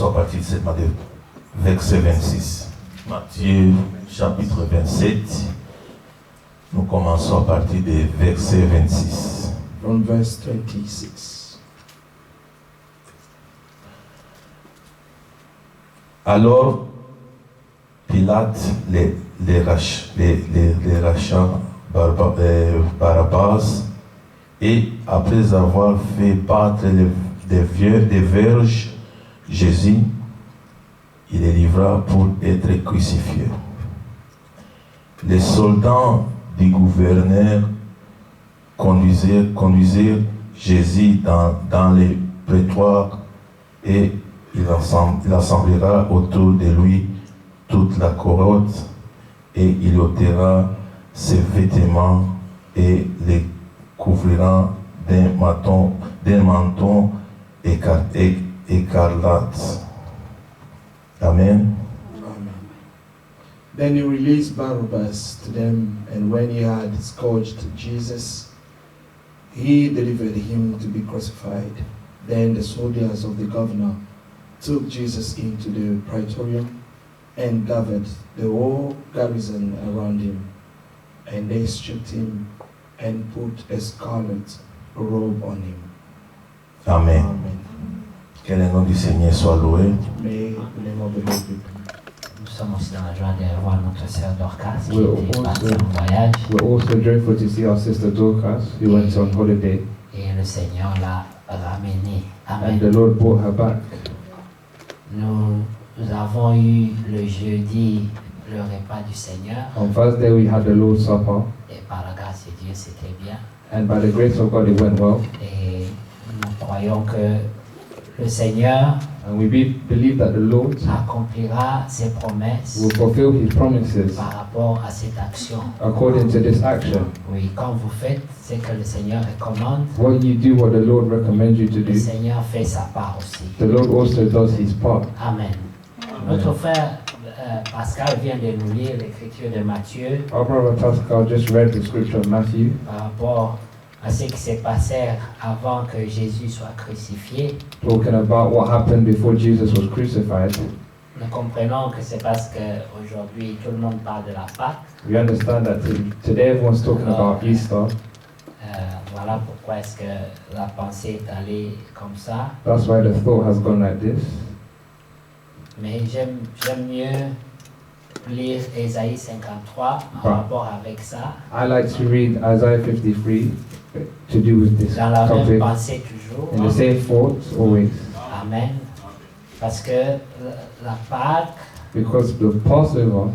commençons à partir de verset 26. Matthieu chapitre 27. Nous commençons à partir de verset 26. From verse 26. Alors, Pilate les racha Barabbas, et après avoir fait battre des verges, Jésus, il les livra pour être crucifié. Les soldats du gouverneur conduisirent Jésus dans les prétoires, et il assemblera autour de lui toute la cohorte, et il ôtera ses vêtements et les couvrira d'un manteau écarlate. Amen. Then he released Barabbas to them, and when he had scourged Jesus, he delivered him to be crucified. Then the soldiers of the governor took Jesus into the praetorium and gathered the whole garrison around him, and they stripped him and put a scarlet robe on him. Amen. Amen. Que le nom du Seigneur soit loué. May the name of the Lord be praised. Nous sommes aussi dans la joie de revoir notre sœur Dorcas qui We're était partie also- en voyage We're also joyful to see our sister Dorcas, who went on holiday, et le Seigneur l'a ramenée. and Amen. the Lord brought her back. Nous avons eu le jeudi le repas du Seigneur On Thursday we had the Lord's Supper, et par la grâce de Dieu c'était bien. and by the grace of God it went well. Et nous croyons que le Seigneur And we believe that the Lord accomplira ses promesses will fulfill His promises par rapport à cette action. according to this action. Oui, quand vous faites ce que le Seigneur recommande, What you do, what the Lord recommends you to le do, Seigneur fait sa part aussi. the Lord also does His part. Amen. Notre frère Pascal vient de nous lire l'écriture de Matthieu Our brother Pascal just read the scripture of Matthew par rapport à ce qui s'est passé avant que Jésus soit crucifié. talking about what happened before Jesus was crucified. Nous comprenons que c'est parce qu'aujourd'hui tout le monde parle de la Pâque. We understand that today everyone's talking about Easter. Voilà pourquoi est-ce que la pensée est allée comme ça. That's why the thought has gone like this. Mais j'aime mieux lire Ésaïe 53 en Ah. rapport avec ça. I like to read Isaiah 53 to do with this Dans la même topic. pensée toujours. In the same thoughts always. Amen. Parce que la Pâque, Because the Passover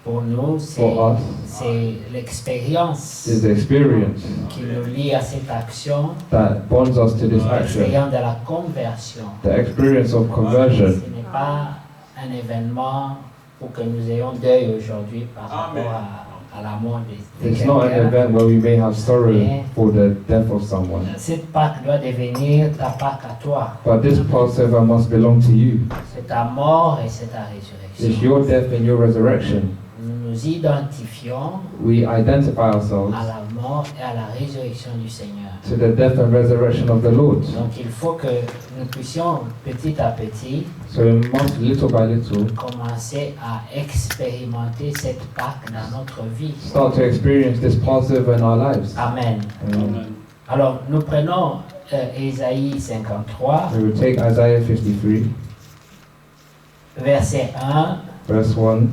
pour nous, for us c'est l'expérience is the experience qui nous lie à cette action, that bonds us to this action. l'expérience de la conversion. The experience of conversion. Ce n'est pas un événement pour que nous ayons deuil aujourd'hui par rapport à la mort de It's not an quelqu'un. event where we may have sorrow for the death of someone. Cette Pâque doit devenir ta Pâque à toi. But this Passover must belong to you. C'est ta mort et c'est ta It's résurrection. your death and your resurrection. Nous nous identifions We identify ourselves à la mort et à la résurrection du Seigneur. to the death and resurrection of the Lord. Donc il faut que nous puissions petit à petit So we must, little by little, commencer à expérimenter cette Pâque dans notre vie. start to experience this Passover in our lives. Amen. Alors nous prenons Ésaïe 53, We will take Isaiah 53, verset 1. verse 1.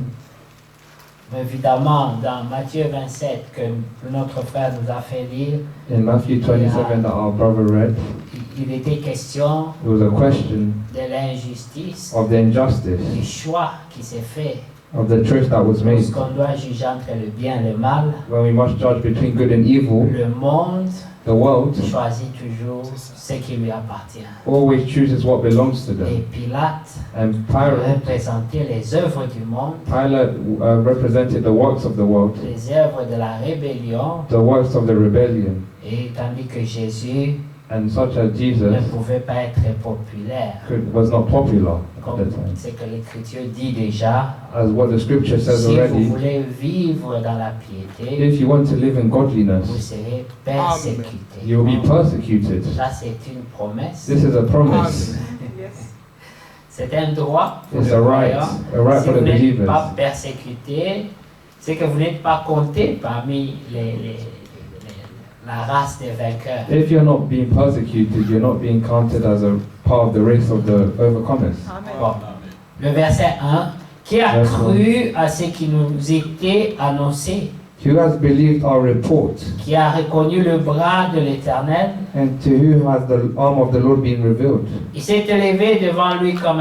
Évidemment, dans Matthieu 27, que notre frère nous a fait lire, In Matthew 27 that our brother read, il était question there was a question de l'injustice, of the injustice, du choix qui s'est fait. of the choice that was made. Lorsqu'on doit juger entre le bien et le mal, When we must judge between good and evil, le monde the world choisit toujours ce qui lui appartient. always chooses what belongs to Et them. Pilate And Pilate représentait les œuvres du monde, represented the works of the world, les œuvres de la rébellion, the works of the rebellion, et tandis que Jésus and such as ne Jesus pouvait pas être populaire. was not popular at Comme the time. ce que l'Écriture dit déjà, As what the scripture says si vous already, voulez vivre dans la piété, if you want to live in vous godliness, serez persécutés. you will be persecuted. Ça, c'est une promesse. This is a promise. C'est un droit pour It's le a right croyant. Si for vous the n'êtes believers. pas persécuté, c'est que vous n'êtes pas compté parmi la race des vainqueurs. If you're not being persecuted, you're not being counted as a part of the race of the overcomers. Bon. Le verset 1. Qui a Verset cru à ce qui nous était annoncé? Who has believed our report? Qui a reconnu le bras de l'Éternel? And to whom has the arm of the Lord been revealed? Il s'est élevé devant lui comme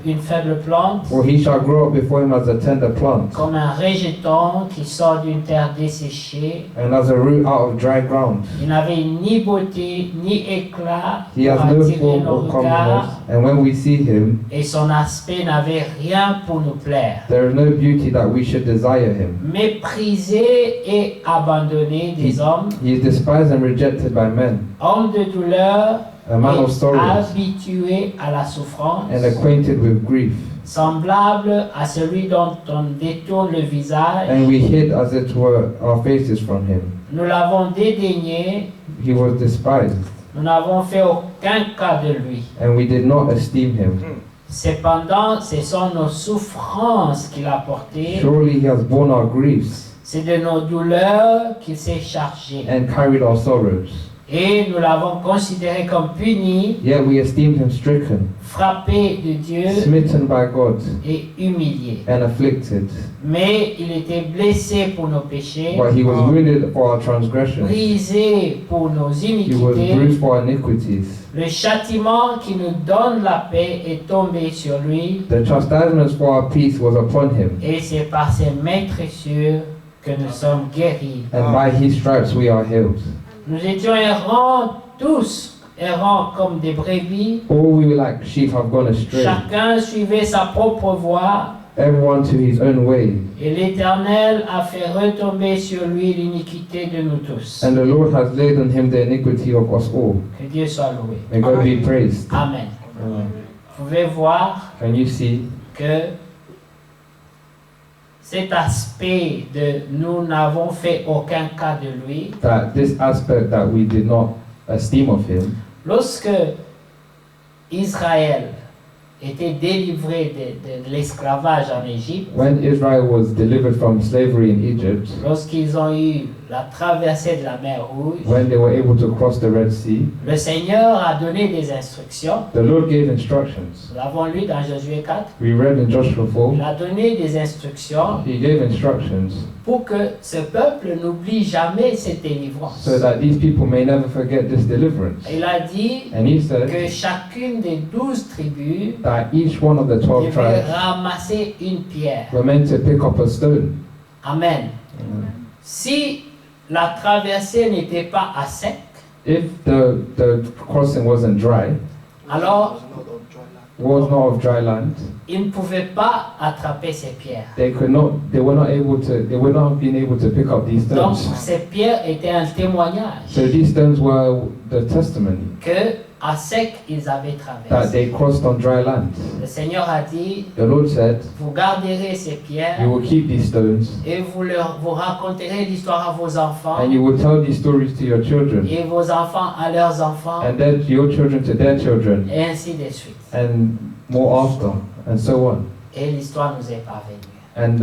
une faible plante, For he shall grow up before him as a tender plant, comme un rejeton qui sort d'une terre desséchée. and as a root out of dry ground. Il n'avait ni beauté ni éclat He pour has no attirer form nos or comeliness, regards, and when we see him, et son aspect n'avait rien pour nous plaire. there is no beauty that we should desire him. Méprisé et abandonné des hommes, He is despised and rejected by men, homme de douleur, a man of et sorrows, habitué à la souffrance, and acquainted with grief. semblable à celui dont on détourne le visage. And we hid as it were our faces from him. Nous l'avons dédaigné, He was despised, nous n'avons fait aucun cas de lui. and we did not esteem him. Cependant, ce sont nos souffrances qu'il a portées, Surely he has borne our griefs c'est de nos douleurs qu'il s'est chargé. and carried our sorrows. Et nous l'avons considéré comme puni, Yet we esteemed him stricken, frappé de Dieu smitten by God, et humilié. and afflicted. Mais il était blessé pour nos péchés, But he was wounded for our transgressions. brisé pour nos He was iniquités. bruised for our iniquities. Le châtiment qui nous donne la paix est tombé sur lui, The chastisement for our peace was upon him, et c'est par ses maîtressures que nous sommes guéris. and by his stripes we are healed. Nous étions errants tous, errants comme des brebis. All we like sheep have gone astray, Chacun suivait sa propre voie, everyone to his own way, et l'Éternel a fait retomber sur lui l'iniquité de nous tous. and the Lord has laid on him the iniquity of us all. Que Dieu soit loué. May God be praised. Amen. Vous pouvez voir Can you see que cet aspect de nous n'avons fait aucun cas de lui, that this aspect that we did not esteem of him, lorsque Israël était délivré de l'esclavage en Égypte, when Israel was delivered from slavery in Egypt, lorsqu'ils ont eu la traversée de la mer Rouge, when they were able to cross the Red Sea, le Seigneur a donné des instructions. the Lord gave instructions. Nous l'avons lu dans Josué 4. We read in Joshua 4, Il a donné des instructions he gave instructions pour que ce peuple n'oublie jamais cette délivrance. so that these people may never forget this deliverance. Il a dit And he said que chacune des 12 tribus that each one of the 12 devait tribes ramasser une pierre. were meant to pick up a stone. Amen. Si la traversée n'était pas à sec, If the crossing wasn't dry, alors was not of dry land, ils ne pouvaient pas attraper ces pierres. they were not have been able to pick up these Donc stones. ces pierres étaient un témoignage So these stones were the testimony que à sec ils avaient that traversé. they crossed on dry land. Le Seigneur a dit, The Lord said, vous garderez ces you pierres will keep these stones et vous raconterez l'histoire à vos enfants and you will tell these stories to your children et vos enfants à leurs enfants and then your children to their children et ainsi de suite. and more after and so on. Et l'histoire nous est parvenue. And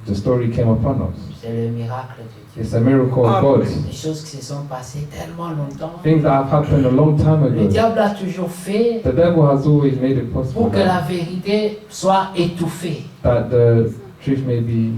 the story came upon us. C'est le miracle de Dieu. It's a miracle of God. Des choses qui se sont passées tellement longtemps. Things that have happened a long time Le ago. diable a toujours fait The devil has always made it possible pour que la vérité soit étouffée. that the truth may be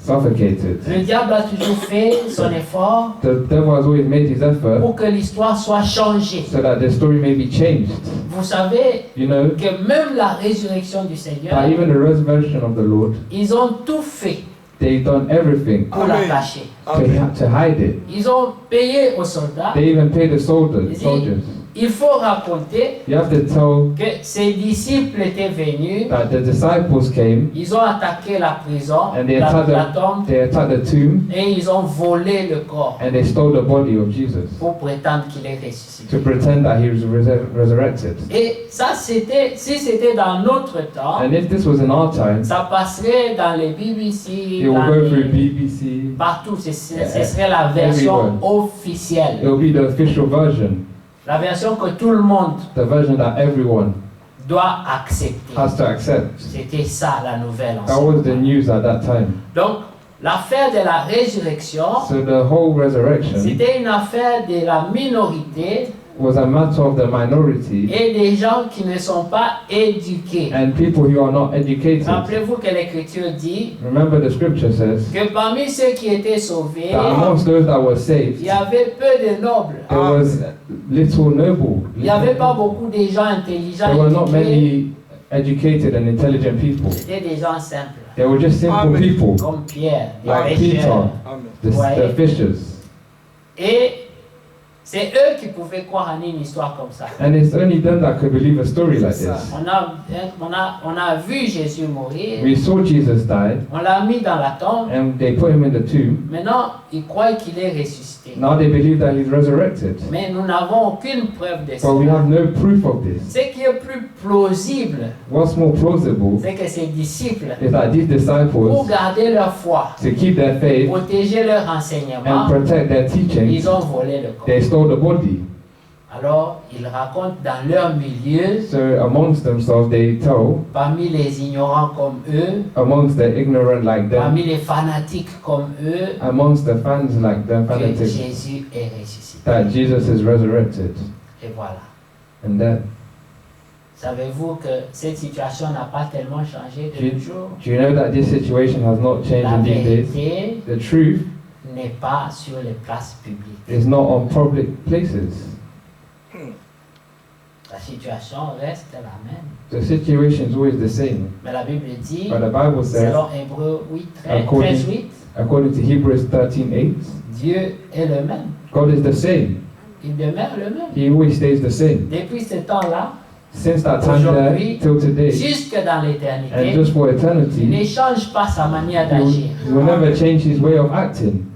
suffocated. Le diable a toujours fait son effort The devil has always made his effort pour que l'histoire soit changée. so that the story may be changed. Vous savez You know, que même la résurrection du Seigneur, that even the resurrection of the Lord, ils ont tout fait they've done everything pour la cacher. to hide it. Ils ont payé aux soldats. They even paid the soldiers. Il faut raconter You have to tell que ses disciples étaient venus, that the disciples came ils ont attaqué la prison, and they la attacked tombe, they attacked the tomb et ils ont volé le corps and they stole the body of Jesus pour prétendre qu'il est ressuscité. to pretend that he was resurrected. Et ça, si c'était dans notre temps, And if this was in our time, ça passerait dans les BBC, it will dans go through les- BBC. partout. Ce serait la version officielle. It will be the official version, La version que tout le monde the version that everyone doit accepter. has to accept. C'était ça la nouvelle That was the enseignement. news at that time. Donc, l'affaire de la résurrection, So the whole resurrection c'était une affaire de la minorité was a matter of the minority et des gens qui ne sont pas éduqués. and people who are not educated. Rappelez-vous que l'Écriture dit Remember, the scripture says que parmi ceux qui étaient sauvés, that amongst those that were il saved, y avait peu de nobles. there was little noble. Il n'y avait pas beaucoup de gens intelligents There were not éduqués. many educated and intelligent people. C'était des gens simples, They were just simple Amen. people, comme Pierre, des like Peter, pêcheurs. Amen. the fishers. Et c'est eux qui pouvaient croire en une histoire comme ça. And it's only them that could believe a story like this. On a vu Jésus mourir, We saw Jesus die, on l'a mis dans la tombe. and they put him in the tomb. Maintenant, ils croient qu'il est ressuscité. Now they believe that he's resurrected. Mais nous n'avons aucune preuve de ça. But we have no proof of this. Ce qui est plus plausible, What's more plausible c'est que ces disciples, is that these pour disciples, garder leur foi, to keep their faith protéger leur and enseignement, protect their teaching, ils ont volé le corps. they stole the body. Alors, ils racontent dans leur milieu, So amongst themselves they tell, parmi les ignorants comme eux, amongst the ignorant like them, parmi les fanatiques comme eux, amongst the fans like them, que fanatics, Jésus est ressuscité. that Jesus is resurrected. Et voilà. And then, Savez-vous que cette situation n'a pas tellement changé de nos jours? do you know that this situation has not changed La in these days? vérité The truth n'est pas sur les places publiques. is not on public places. La situation reste la même. The situation is always the same. Mais la Bible dit, But the Bible says, selon Hébreux 8, According- 13, 8, according to Hebrews 13:8, Dieu est le même. God is the same. Il demeure le même. He always stays the same. Depuis ce temps-là, Since that time there Aujourd'hui, till today, jusque dans and l'éternité, just for il ne eternity, change pas sa manière he d'agir. will never change his way of acting.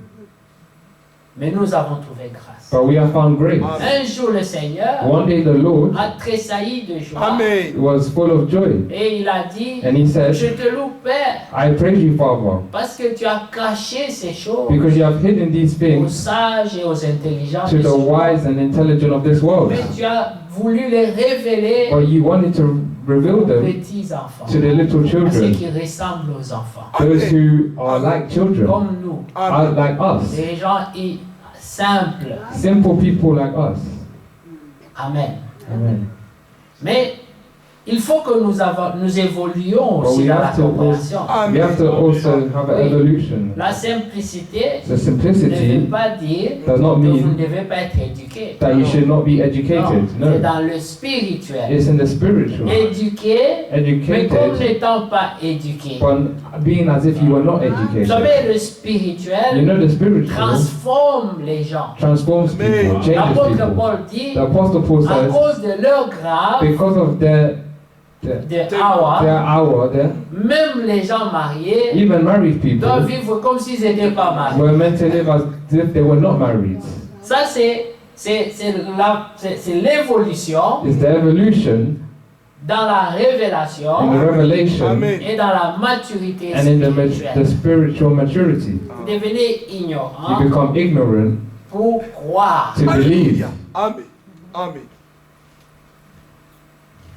Mais nous avons trouvé grâce. But we have found grace. Un jour, le Seigneur One day the Lord a tressailli de joie Amen. was full of joy, et il a dit, and he said, je te loue, Père, I praise you, Father, parce que tu as caché ces choses because you have hidden these aux things sages et aux intelligents to de the ce monde. wise and intelligent of this world. Mais tu as voulu les révéler But you wanted to reveal aux them petits enfants, to the little à ceux children, qui ressemblent aux enfants, those who are like children, comme nous, are Amen. like us, des gens simples. simple people like us. Amen. Amen. Mais il faut que nous évoluions But aussi we dans la have to compréhension. We have to also have an Oui. evolution. La simplicité The ne simplicity veut pas dire does not que vous ne mean devez pas être éduqué. that you should not be Non, educated. c'est No, dans le spirituel. it's in the spiritual. Éduqué, mais comme Educated, n'étant pas éduqué. but being as if you were not Vous educated. savez, le You spirituel know, the spiritual transforme les gens. transforms people, changes L'apôtre people. Paul dit, The Apostle Paul à says, cause de leur grave, because of their de Hawa, hour, même les gens mariés even married doivent people vivre comme s'ils n'étaient pas mariés. were meant to live as if they were not married. Ça, c'est l'évolution It's the evolution dans la in révélation the revelation Amen. et dans la maturité and in the spirituelle. spiritual maturity. Vous devenez You ignorant become ignorant pour croire to believe. Amen. Amen.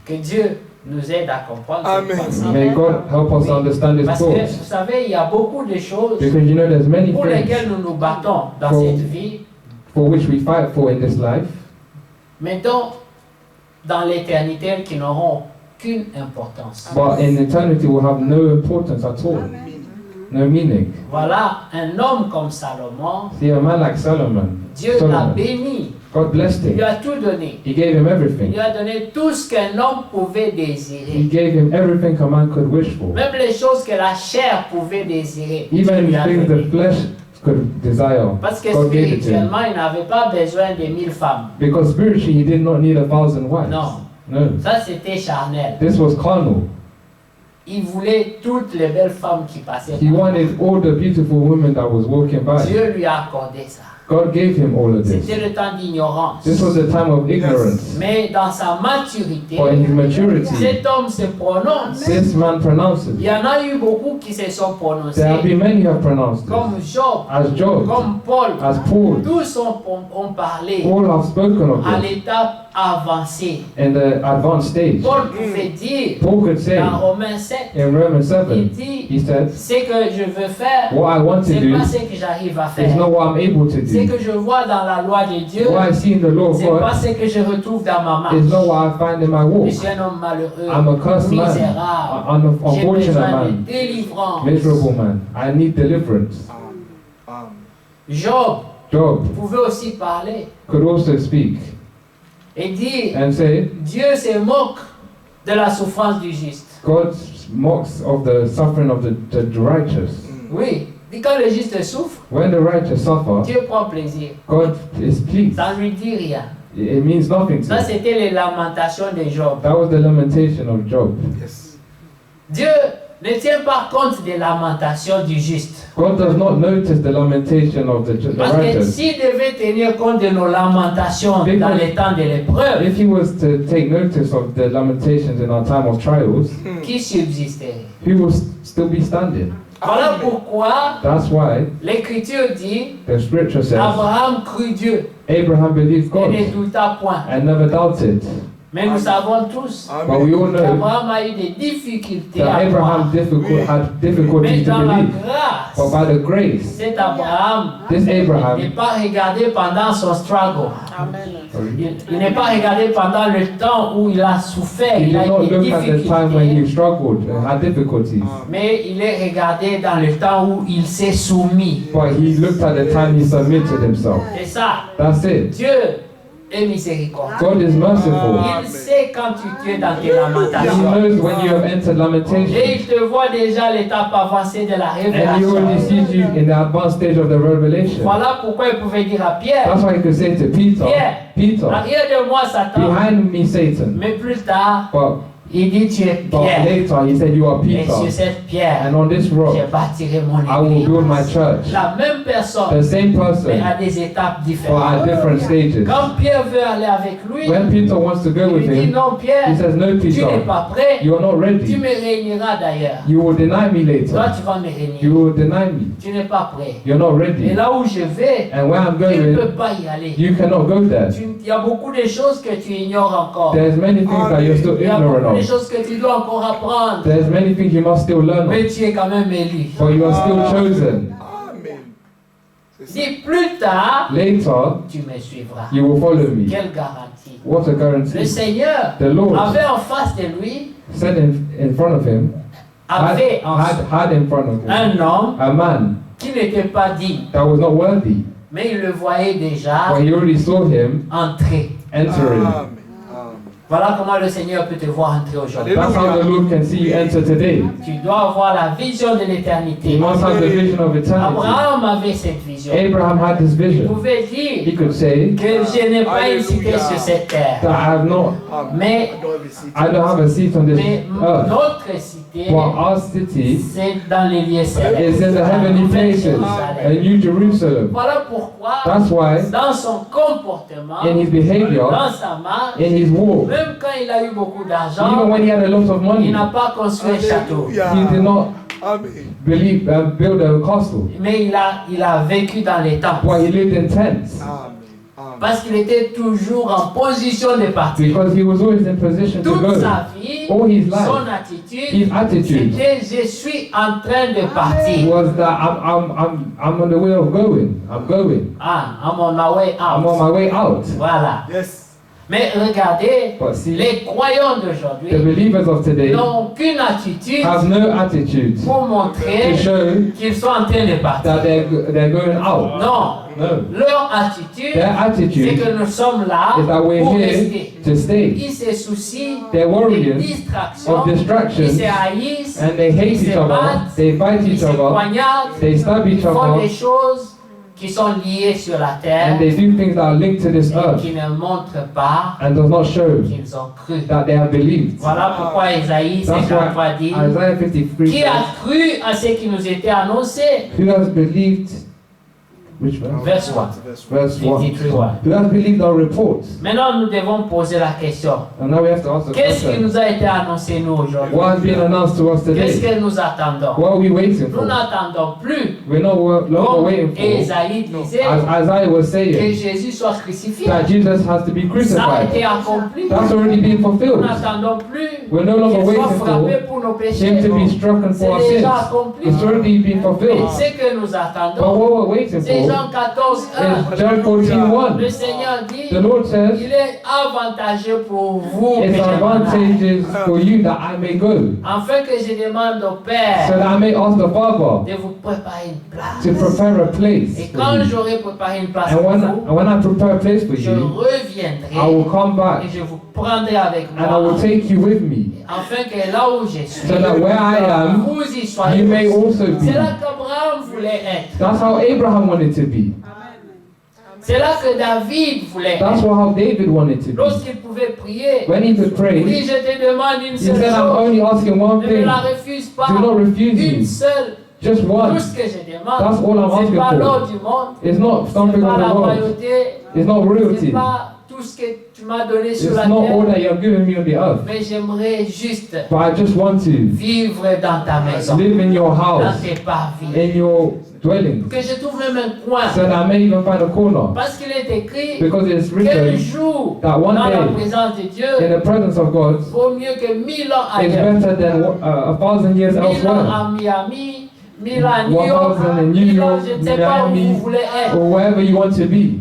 que Dieu nous aide à comprendre cette Amen. pensée. May God help us understand His Parce que vous thoughts. savez, il y a beaucoup de choses Because you know there's many pour things lesquelles nous nous battons dans For- cette vie, for which we fight for in this life, mais dont dans l'éternité qui n'auront aucune importance. but in eternity will have no importance at all, no meaning. Voilà, un homme comme Salomon, See, a man like Solomon, Dieu l'a Solomon, béni, God blessed il lui him. a tout donné. He gave him Il everything. lui a donné tout ce qu'un homme pouvait He désirer. gave him everything a man could wish for. Même les choses que la chair pouvait désirer. Dieu Even lui a things donné. the flesh could desire. Parce que God gave it to him. spirituellement, il n'avait pas besoin de 1000 femmes. Because spiritually he did not need 1,000 wives. Non, No. ça c'était charnel. This was carnal. Il voulait toutes les belles femmes qui passaient He par là. wanted all the beautiful women that was walking by. Dieu lui a accordé ça. God gave him all of this. C'était le temps d'ignorance. This was the time of ignorance. Mais dans sa maturité, But in his maturity, cet homme se prononce. this man pronounces. Il y en a eu beaucoup qui se sont There have prononcés, been many who have pronounced comme this. Job, As Job, comme Paul. as Paul, Tous ont parlé all have spoken of à this. l'étape avancée. in the advanced stage. Paul pouvait dire Paul could say dans Romains 7, in Romans il 7, dit, he said, ce que je veux faire, what I want to c'est do pas ce que j'arrive à is faire. not what I'm able to Ce do. que je vois dans la loi de Dieu, What I see in the law of c'est pas God ce que je retrouve dans ma is marche. not what I find in my Je walk. suis un homme malheureux, I'm a cursed man, misérable. an J'ai unfortunate besoin de man, délivrance. miserable man. I need deliverance. Job Job pouvait aussi parler could also speak et dire, and say, Dieu se moque de la souffrance du juste. God mocks of the suffering of the righteous. Oui, dit quand le juste souffre, When the righteous suffer, Dieu prend plaisir. God is pleased. Ça ne lui dit rien. It means nothing to Ça, him. c'était les lamentations de Job. That was the lamentation of Job. Dieu ne tient pas compte des lamentations du juste. God does not notice the lamentation of the Parce que righteous. s'il devait tenir compte de nos lamentations Because dans les temps de l'épreuve, If he was to take notice of the lamentations in our time of trials, qui subsisterait? he will still be standing. Voilà pourquoi That's why l'Écriture dit, the scripture says Abraham crut Dieu Abraham believed et God ne douta point. and never doubted. Mais nous savons tous But we all know qu'Abraham a eu des difficultés that à croire. Abraham had Mais difficulty to dans la believe. But grâce, by the grace, cet Abraham this n'est Abraham, pas regardé pendant son struggle. Il n'est pas regardé pendant le temps où il a souffert, he il did a not eu des look at the time when he difficultés, struggled and had difficulties. mais il est regardé dans le temps où il s'est soumis. But he looked at the time he submitted himself. C'est ça. That's it. Dieu est miséricordieux. God is merciful. Il sait quand tu es dans tes He lamentations. knows when you have entered Et lamentation. il te voit déjà l'étape avancée de la And he already révélation. sees you in the advanced stage of the revelation. Voilà pourquoi il pouvait dire à Pierre, That's why he could say to Peter, Peter, arrière de moi Satan. behind me Satan. Mais plus tard, But il dit tu es Pierre. later he said, you are Et sur Peter. cette pierre, And on this je rock, bâtirai mon I will église. build my church. La même personne, The same mais person, à des étapes but différentes. at different stages. Quand Pierre veut aller avec lui, When Peter wants to go il with lui dit him, non Pierre, he says, no tu n'es Peter, pas prêt, you are not tu ready. me réuniras d'ailleurs. You will deny me Toi later. tu vas me You réunir. will deny me. Tu n'es pas prêt. You're not Et ready. là où je vais, And where I'm tu ne peux going, pas y aller. you cannot go there. Il y a beaucoup de choses que tu ignores encore. There's many things that you're still Il y a ignorant beaucoup de of. choses que tu dois encore apprendre. There's many things you must still learn Mais of. tu es quand même élu. But you are still chosen. Si plus tard, Later, tu me suivras. you will follow me. Quelle garantie. What a Le guarantee. Seigneur The Lord avait en face de lui, said in front of him, avait en had in front of him, un homme a man qui n'était pas digne. that was not worthy. Mais il le voyait déjà But he already saw him entrer. entering. Voilà comment le Seigneur peut te voir entrer aujourd'hui. That's how the Lord can see you enter today. Tu dois avoir la vision de You l'éternité. must have the vision of eternity. Abraham avait cette vision. Abraham had this Il vision. pouvait He dire could say que je n'ai pas une cité sur cette terre. that I have not, Mais, I don't have a seat on this mais earth. notre cité, But our city c'est dans les lieux is célestes. in the heavenly places, a New Jerusalem. Voilà pourquoi, That's why, dans son comportement, in his behavior, dans sa marche, in his walk, même quand il a eu beaucoup even d'argent, when he had a lot of il money, n'a pas construit un château. he did not build a castle. Mais il a vécu dans les temples. But he lived in tents Parce qu'il était toujours en position de partir. because he was always in position to Toute go. sa vie, All his life, son attitude, his attitude c'était je suis en train de partir. was that I'm on the way of going. I'm going. Ah, I'm on my way I'm on out. my way out. Voilà. Mais regardez, But see, les croyants the d'aujourd'hui believers of today n'ont aucune attitude have no attitude pour to montrer show qu'ils sont en train de partir. that they're going out. Non, No. leur attitude, Their c'est attitude que nous sommes là is that we're pour here rester. to stay. Ils se soucient They're des worrying distractions, of ils distractions se haïssent, and they hate ils each se other, battent, they fight ils each se other, poignardent, they stab ils each font des other, choses qui sont liées sur la terre and they do things that are linked to this et earth qui ne montrent pas and does not show qu'ils ont cru. that they have believed. Voilà pourquoi Isaïe That's 53 dit, why Isaiah 53 qui a says, cru à ce qui nous était annoncé? who has believed Which verse? Verse 1. Verse 1. 53. Who has believed our reports? Maintenant, nous devons poser la question. And now we have to ask the Qu'est-ce qui question. nous a été annoncé, nous, aujourd'hui? What has been announced to us Qu'est-ce today? que nous attendons? What are we waiting Nous for? n'attendons plus, We're not longer comme waiting for, Ésaïe disait, as Isaiah was que saying, Jésus soit crucifié. that Jesus has to be Ça a été crucified. accompli. That's already been Nous fulfilled. n'attendons plus We're no longer qu'il soit waiting frappé for pour nos péchés. him to be struck for our C'est déjà sins. accompli. It's already been Mais fulfilled. ce que nous But attendons, what we're waiting c'est for Jean 14, 1. is John 14:1. Le Seigneur dit, The Lord says, il est avantageux pour vous que it's je m'en aille, advantageous for you that I may go, afin que je demande au so Père that I may ask the Father de vous préparer une place. to prepare a place Et for quand you. j'aurai préparé une place And pour when vous, I prepare a place for je you, reviendrai I will come back et je vous prendrai avec and I will moi, take you with me, afin que là où je suis, so that where I am, vous y soyez. you may also C'est be. là qu'Abraham voulait être. That's how Abraham wanted to be. C'est là que David voulait That's être. how David wanted to be. Lorsqu'il pouvait prier, When he could pray, oui, je te demande une he seule said, I'm chose. only asking one Ne me thing. la refuse pas. Do not refuse Une me. seule. Just Tout one. ce que je demande, That's all I'm c'est asking pas for. l'or du monde, It's not c'est something pas of la the world. royauté, It's not c'est royalty. pas tout ce que tu m'as donné It's sur la not all terre, that you have given me on the earth. mais j'aimerais juste But I just want to vivre dans ta maison, live in your dans house, tes parvis. in your dwelling, Que je trouve même un coin, so that I may even find a corner. parce qu'il est écrit Because it's qu'un written jour that dans one la day présence de Dieu in the presence of God vaut mieux que 1000 ans is ailleurs. better than 1,000 years 1000 ans elsewhere, à Miami, 1000 ans à New York, 1,000 in New 1000 ans, York, je ne sais pas où Miami, vous voulez être. or wherever you want to be.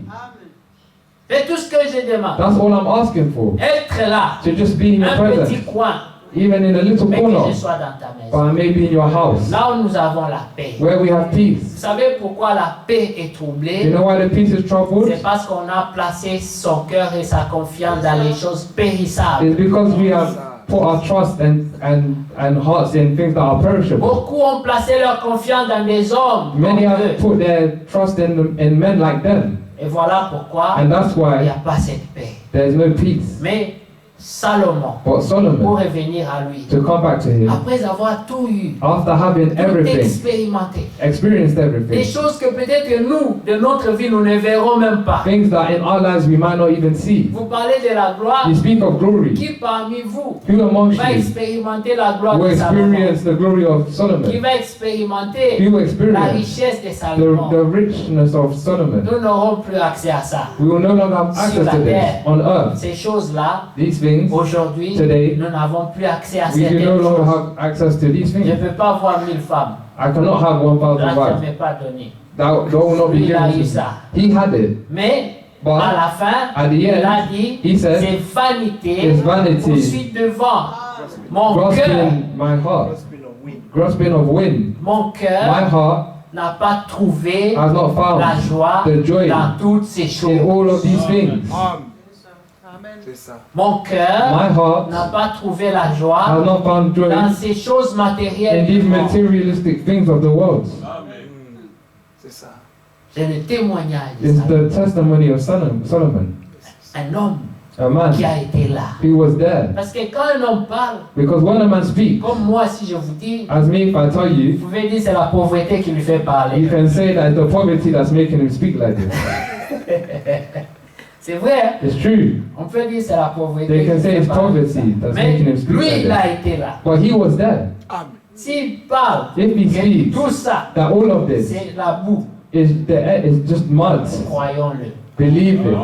C'est tout ce que je demande. That's all I'm asking for. Être là, To just be in your un petit presence, coin, even in a little mais que corner, je sois dans ta but maison. I may be in your house, Là où nous avons la paix. where we have Vous peace. savez pourquoi la paix est You troublée? know why the peace is troubled? C'est parce qu'on a placé son cœur et sa confiance dans les choses périssables. It's because we have put our trust and hearts in things that are perishable. Beaucoup ont placé leur confiance dans des hommes comme Many have eux. put their trust in men like them, Et voilà pourquoi and that's il n'y why a pas cette paix. there's no peace. Mais Salomon, But pour Solomon, revenir à lui, to come back to him, après avoir tout eu, after having tout everything, expérimenté, experienced des everything, choses que peut-être que nous, de notre vie, nous ne verrons même pas. things that in our lives we might not even see. Vous parlez de la gloire. You speak of glory. Qui parmi vous Who amongst va you expérimenter la gloire will de Salomon? experience the glory of Qui Solomon? va expérimenter Who will la experience richesse de the Salomon? richness of Solomon? Nous n'aurons plus accès à ça. We will no longer have access to this on earth. Ces choses-là, These things, aujourd'hui, today, nous n'avons plus accès à we do certaines no longer choses. have access to these Je ne things. peux pas voir 1000 femmes. I cannot have 1,000 Là, ça ne wives. m'est pas donné. That will not be Il a given eu to me. ça. He had it, Mais, but à la fin, at the il end, a dit, he said, c'est vanité, it's vanity, poursuite de vent. Mon cœur, grasping my heart, grasping of wind. mon My cœur heart n'a pas trouvé has not la found joie the joy dans toutes ces in choses. all of these things. Mon cœur My heart n'a pas trouvé la has joie not found joy dans ces choses in matérielles these du monde. materialistic things of the world. C'est le témoignage de It's Salomon. the testimony of Solomon, Un homme a man qui a été là. who was there. Parce que quand un homme parle, Because when a man speaks, comme moi, si je vous dis, as me, if I tell vous you, pouvez dire c'est la pauvreté qui lui fait you parler. can say that it's the poverty that's making him speak like this. C'est vrai, hein? It's true. On peut dire c'est la pauvreté They qui can lui say fait it's parler. poverty that's Mais making him speak lui, like il a this. été là. But he was there. S'il parle, If he que speaks tout ça, that all of this c'est la boue, is just mud, croyons-le. believe it.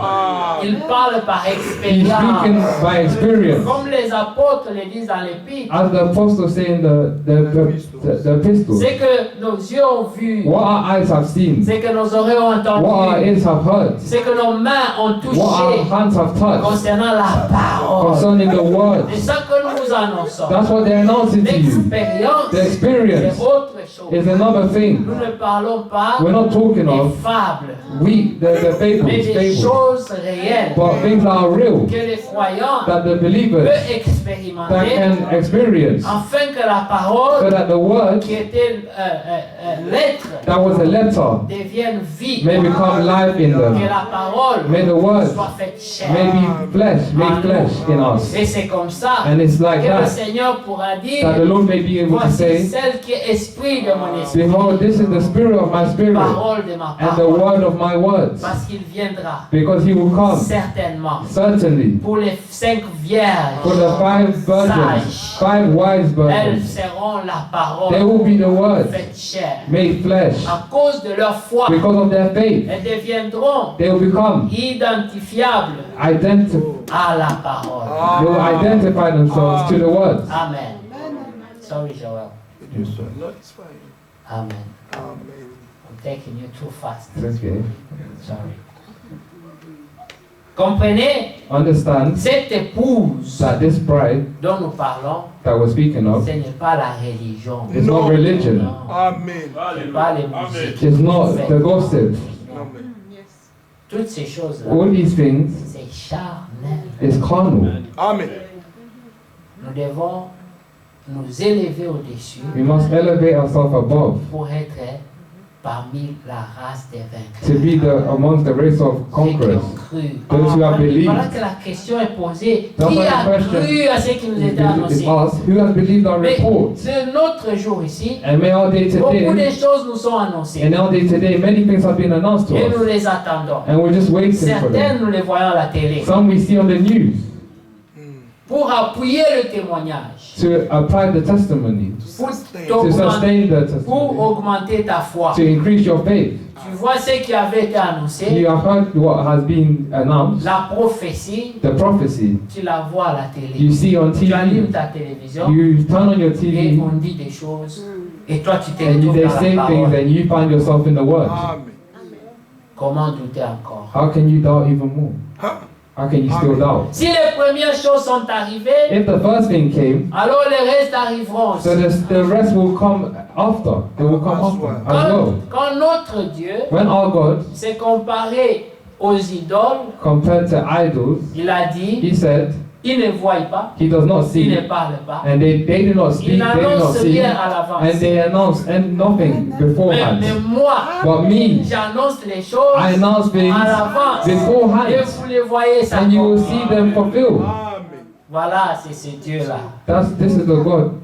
Il parle par He's speaking expérience. by experience. Comme les apôtres le disent dans l'épître, As the apostles say in the epistle, c'est que nos yeux ont vu, what our eyes have seen, c'est que nos oreilles ont what our entendu, ears have heard, c'est que nos mains ont what our touché hands have touched concernant la parole. concerning the word. C'est ça que nous vous annonçons. That's what they're announcing to you. L'expérience, The experience c'est autre chose. is another thing. Nous ne parlons pas We're not talking des of fables, the mais des fables, choses réelles but things that are real, que les croyants that the peuvent believers that expérimenter can experience, afin que la so parole that the word qui était lettre that was a letter devienne vie. may become life in Que them. la parole May the word soit faite chair. may be flesh, made flesh in us. Et c'est comme ça And it's like que le that Seigneur pourra dire, that the Lord may be able to voici say, celle qui est esprit l'esprit de mon esprit, Behold, this is the spirit of my spirit parole de ma and the parole, word of my words. parce qu'il viendra Because he will come, certainement certainly, pour les 5 vierges. for the 5 virgins, 5 wise Elles virgins. seront la They parole will be the word faite chair. made flesh. À cause de leur foi, Because of their faith, elles deviendront they will become identifiables à la parole. They will identify themselves to the words. Amen. Sorry, Joel. Yes, sir. No, it's fine. Amen. Amen. I'm taking you too fast. It's okay. Sorry. Comprenez, Understand cette épouse that this bride dont nous parlons, that we're speaking of ce n'est pas la religion. is not religion. Non. Amen. Ce n'est pas les musiques. It's not the gossip. Amen. Toutes ces choses-là, All these things c'est charnel. is carnal. Amen. Nous devons nous élever au-dessus We must elevate ourselves above pour être parmi la race des to vainqueurs. be amongst the race of Ceux qui conquerors. ont cru. Those who have believed. Voilà que la question est posée. That's Qui why the a question cru à ce qui nous était Is annoncé? asked, who has believed our Mais report? de notre jour ici, And may our day beaucoup de today, choses nous sont annoncées. and our day today, many things have been announced to Et nous us. les attendons. And we're just waiting for Certaines, them. nous les voyons à la télé. Some we see on the news Pour appuyer le témoignage. to apply the testimony, Pour to t'augmenter- sustain the pour testimony, augmenter ta foi. to increase your faith. Tu vois ce qui avait été annoncé, You have heard what has been announced, la prophétie, the prophecy. tu la vois à la télé. You see on Tu allumes TV, ta télévision you turn on your et TV, on dit des choses et toi tu te and retrouves they dans say la things, parole. and you find yourself in the Word. Amen. Comment douter encore? How can you doubt even more? Huh? How can you still doubt? Si les premières choses sont arrivées, If the first thing came, alors les restes arriveront aussi. so the rest will come after. They will come after as well. Quand notre Dieu When our God, s'est comparé aux idoles, compared to idols, il a dit, He said il ne voit pas, He does not il see, ne parle pas, and they do not speak, il they do not n'annonce see, rien à l'avance. and they announce and nothing Mais beforehand. moi, But me, j'annonce les choses I announce things à l'avance. Et beforehand, vous les voyez and you will s'accomplir. see them fulfilled. Amen. Voilà, c'est ce Dieu-là This is the God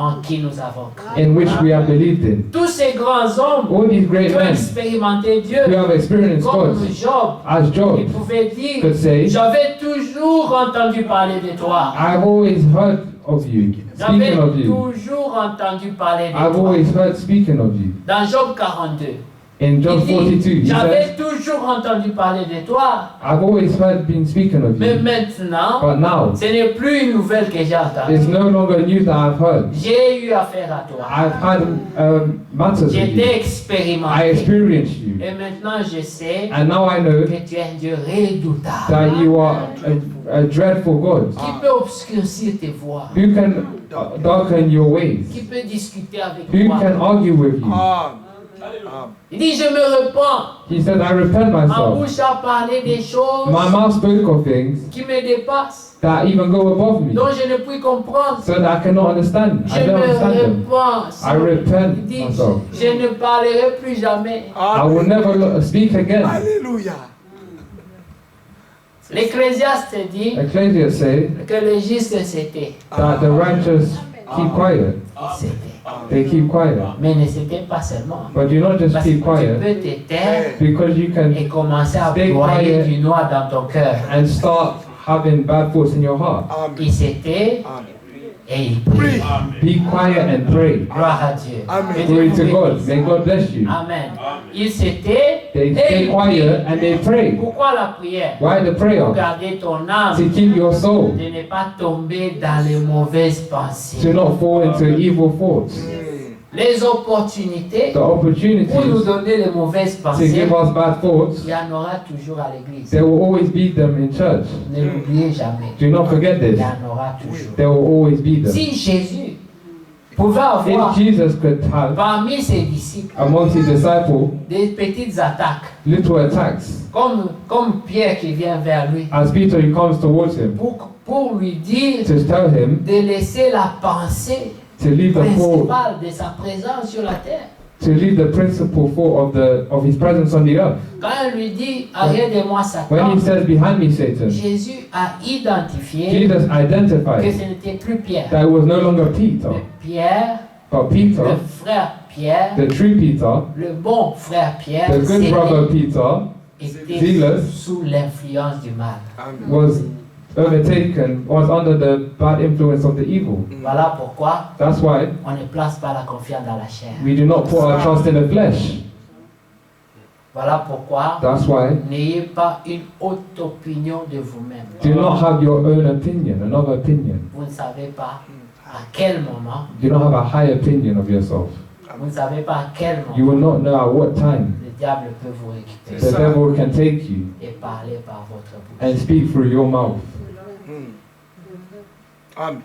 en qui nous avons cru. in which we have believed in. Tous ces grands hommes All these great qui ont men expérimenté Dieu, who have experienced comme God, Job, as Job ils pouvaient dire, could say, j'avais toujours entendu parler de toi. I've always heard of you, J'avais speaking of you. toujours entendu parler de I've toi. always heard speaking of you. Dans Job 42, In John il dit, 42, he j'avais says, toujours entendu parler de toi, I've always been speaking of mais you. maintenant, But now, ce n'est plus une nouvelle que j'ai entendue. it's no longer news that I've heard. J'ai eu affaire à toi. I've had matters with J'étais you. I expérimenté. experienced you. Et maintenant, je sais And now I know que tu es un Dieu redoutable. that you are a dreadful God Qui peut obscurcir tes voies. who can darken your ways, Qui peut discuter avec who toi. can argue with you. Amen. Il dit, je me repens. He said, I repent Ma myself. bouche a parlé des choses My mouth spoke of things qui me dépassent, that even go above me, dont je ne puis comprendre. so that I cannot understand. I Je don't me understand them. repens. I repent Il dit, myself. je ne parlerai plus jamais. I will never speak again. Hallelujah. L'Ecclésiaste dit Ecclesiastes say que les justes s'étaient. that the righteous keep quiet. S'étaient. They keep quiet. Mais ne s'étaient pas seulement. But you not just Parce que keep tu quiet peux te taire because you can et commencer à Stay broyer quiet. du noir dans ton cœur. and start having bad thoughts in your heart. Amen. Il s'était Amen. et il prie. Be quiet and pray. Gloire à Dieu. Amen. Que Dieu Glory vous to God. bénisse. May God bless you. Amen. Il s'était They et stay il quiet and they pray. Pourquoi la prière? Why the Pour prayer? garder ton âme, To keep your soul, de ne pas tomber dans les mauvaises to pensées. not fall into evil thoughts. Les opportunités The pour nous opportunities donner les mauvaises to pensées, give us bad thoughts, il y en aura toujours à l'église. there will always be them in church. Ne l'oubliez jamais. Do not forget Il this. y en aura toujours. There will always be them. Si Jésus pouvait avoir If Jesus could have parmi ses disciples amongst his disciples des petites attaques, little attacks, comme Pierre qui vient vers lui, as Peter he comes towards him pour lui dire to tell him de laisser la pensée to leave the thought, principale de sa présence sur la terre. to leave the principal thought of his presence on the earth. Quand il lui dit arrière de moi Satan, When he says behind me Satan, Jésus a identifié Jesus que identified ce n'était plus Pierre, that it was no longer Peter, mais Pierre But Le Peter, frère Pierre, the true Peter, le bon frère Pierre, the good brother Peter, était zealous, sous l'influence du mal. was overtaken, was under the bad influence of the evil. Voilà pourquoi That's why on ne place pas la confiance dans la chair. we do not put our trust in the flesh. Voilà pourquoi That's why n'ayez pas une haute opinion de vous-même. do not have your own opinion, another opinion. Vous ne savez pas à quel moment, Do not have a high opinion of yourself. vous ne savez pas à quel You moment will not know at what time le diable peut vous récupérer the devil can take you et parler par votre bouche. and speak through your mouth. Amen.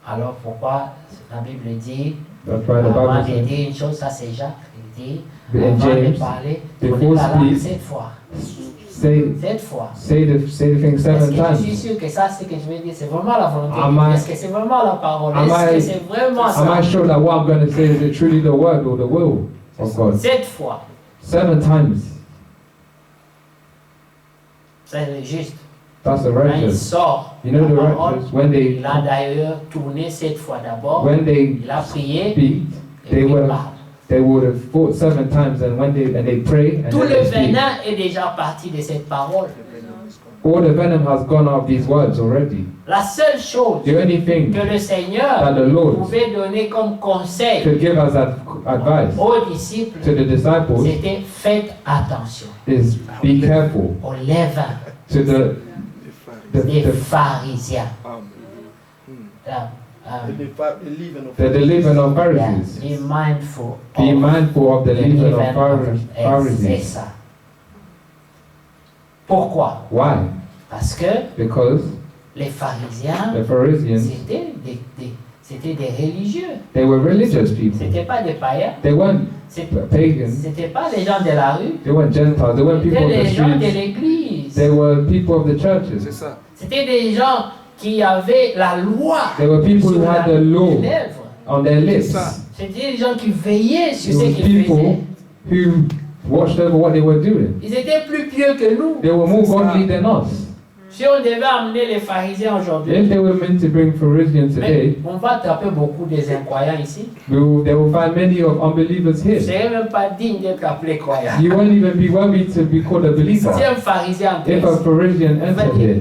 Alors pourquoi la Bible dit, That's why the avant Bible de says dire une chose, ça c'est Jacques, il dit, in avant de James, parler, before tournez la langue speak, 7 fois. say 7 fois. say the thing Est-ce 7 que je suis times. sûr que ça, c'est que je vais dire, c'est vraiment la volonté Am de Dieu? I- Est-ce que c'est vraiment la parole? am Est-ce que I- c'est vraiment Am ça? I sure that what I'm going to say is it truly the word or the will of God? 7 fois. 7 times. C'est le juste. That's the Quand il righteous. sort You know the la parole, righteous when they il a d'ailleurs tourné 7 fois d'abord. when they Il a prié speak, et they puis il would parle. they would have fought 7 times, and when they pray and Tout then le they speak, venin est déjà parti de cette parole. all the venom has gone out of these words already. La seule chose The only thing que le Seigneur that the Lord pouvait donner comme conseil could give us advice aux disciples, to the disciples c'était faites attention is be careful au levain to des the pharisiens. the leaven of Yeah, Pharisees. be mindful Be of mindful of the the leaven of leaven c'est Pharisees. ça. Pourquoi? Why? Parce que Because les pharisiens, the Phariseans, c'était des religieux. they were religious people. C'était pas des païens. They weren't C'était pagans. pas les gens de la rue. They weren't Gentiles. They weren't people C'était of the les gens de streets. l'église. They were people of the churches. C'était des gens qui avaient la loi They were people who sur had la- the law les lèvres. on their lips. C'était des gens qui veillaient sur It ce was qu'ils people faisaient. who watched over what they were doing. Ils étaient plus pieux que nous. They were more godly than us. Si on devait amener les pharisiens aujourd'hui, If they were meant to bring Phariseans mais today, on va attraper beaucoup des incroyants ici. they will find many of unbelievers Vous ne here. serez même pas digne d'être appelé croyant. You won't even be worthy to be called a Si believer. un pharisien entre If a ici, Pharisee entered here,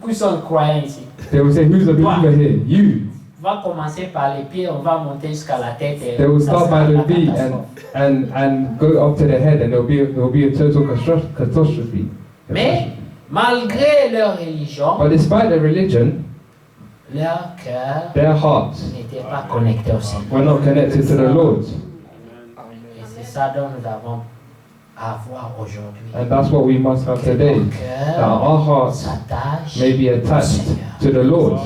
où sont croyants ici? they will say, "Who's a believer here? You." On va commencer par les pieds, on va monter jusqu'à la tête. Et They will ça start sera by la the feet catastrophe. and go up to the head, and there'll be a total catastrophe. Mais malgré leur religion, But despite their religion, leur cœur their hearts n'était pas connecté au Seigneur. were not connected to the Lord. Et c'est ça dont nous avons à voir aujourd'hui. And that's what we must have Que today. nos That cœurs our hearts s'attachent may be au attached Seigneur. to the Lord.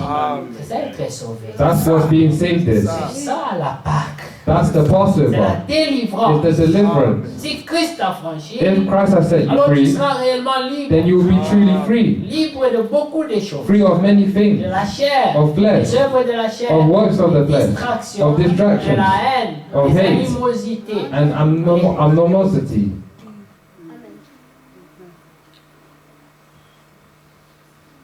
C'est ça être sauvé. That's what's being saved is. C'est ça la Pâque. That's the C'est la Passover. délivrance. It's the deliverance. Si Christ t'a franchi, If Christ has set you alors tu free, seras réellement libre. then you will be truly free. Libre de beaucoup de choses. Free of many De things. la chair, Of flesh. des œuvres de la chair, Of works of the des flesh. distractions, Of distractions. de la haine, Of des hate. animosités. And animosity.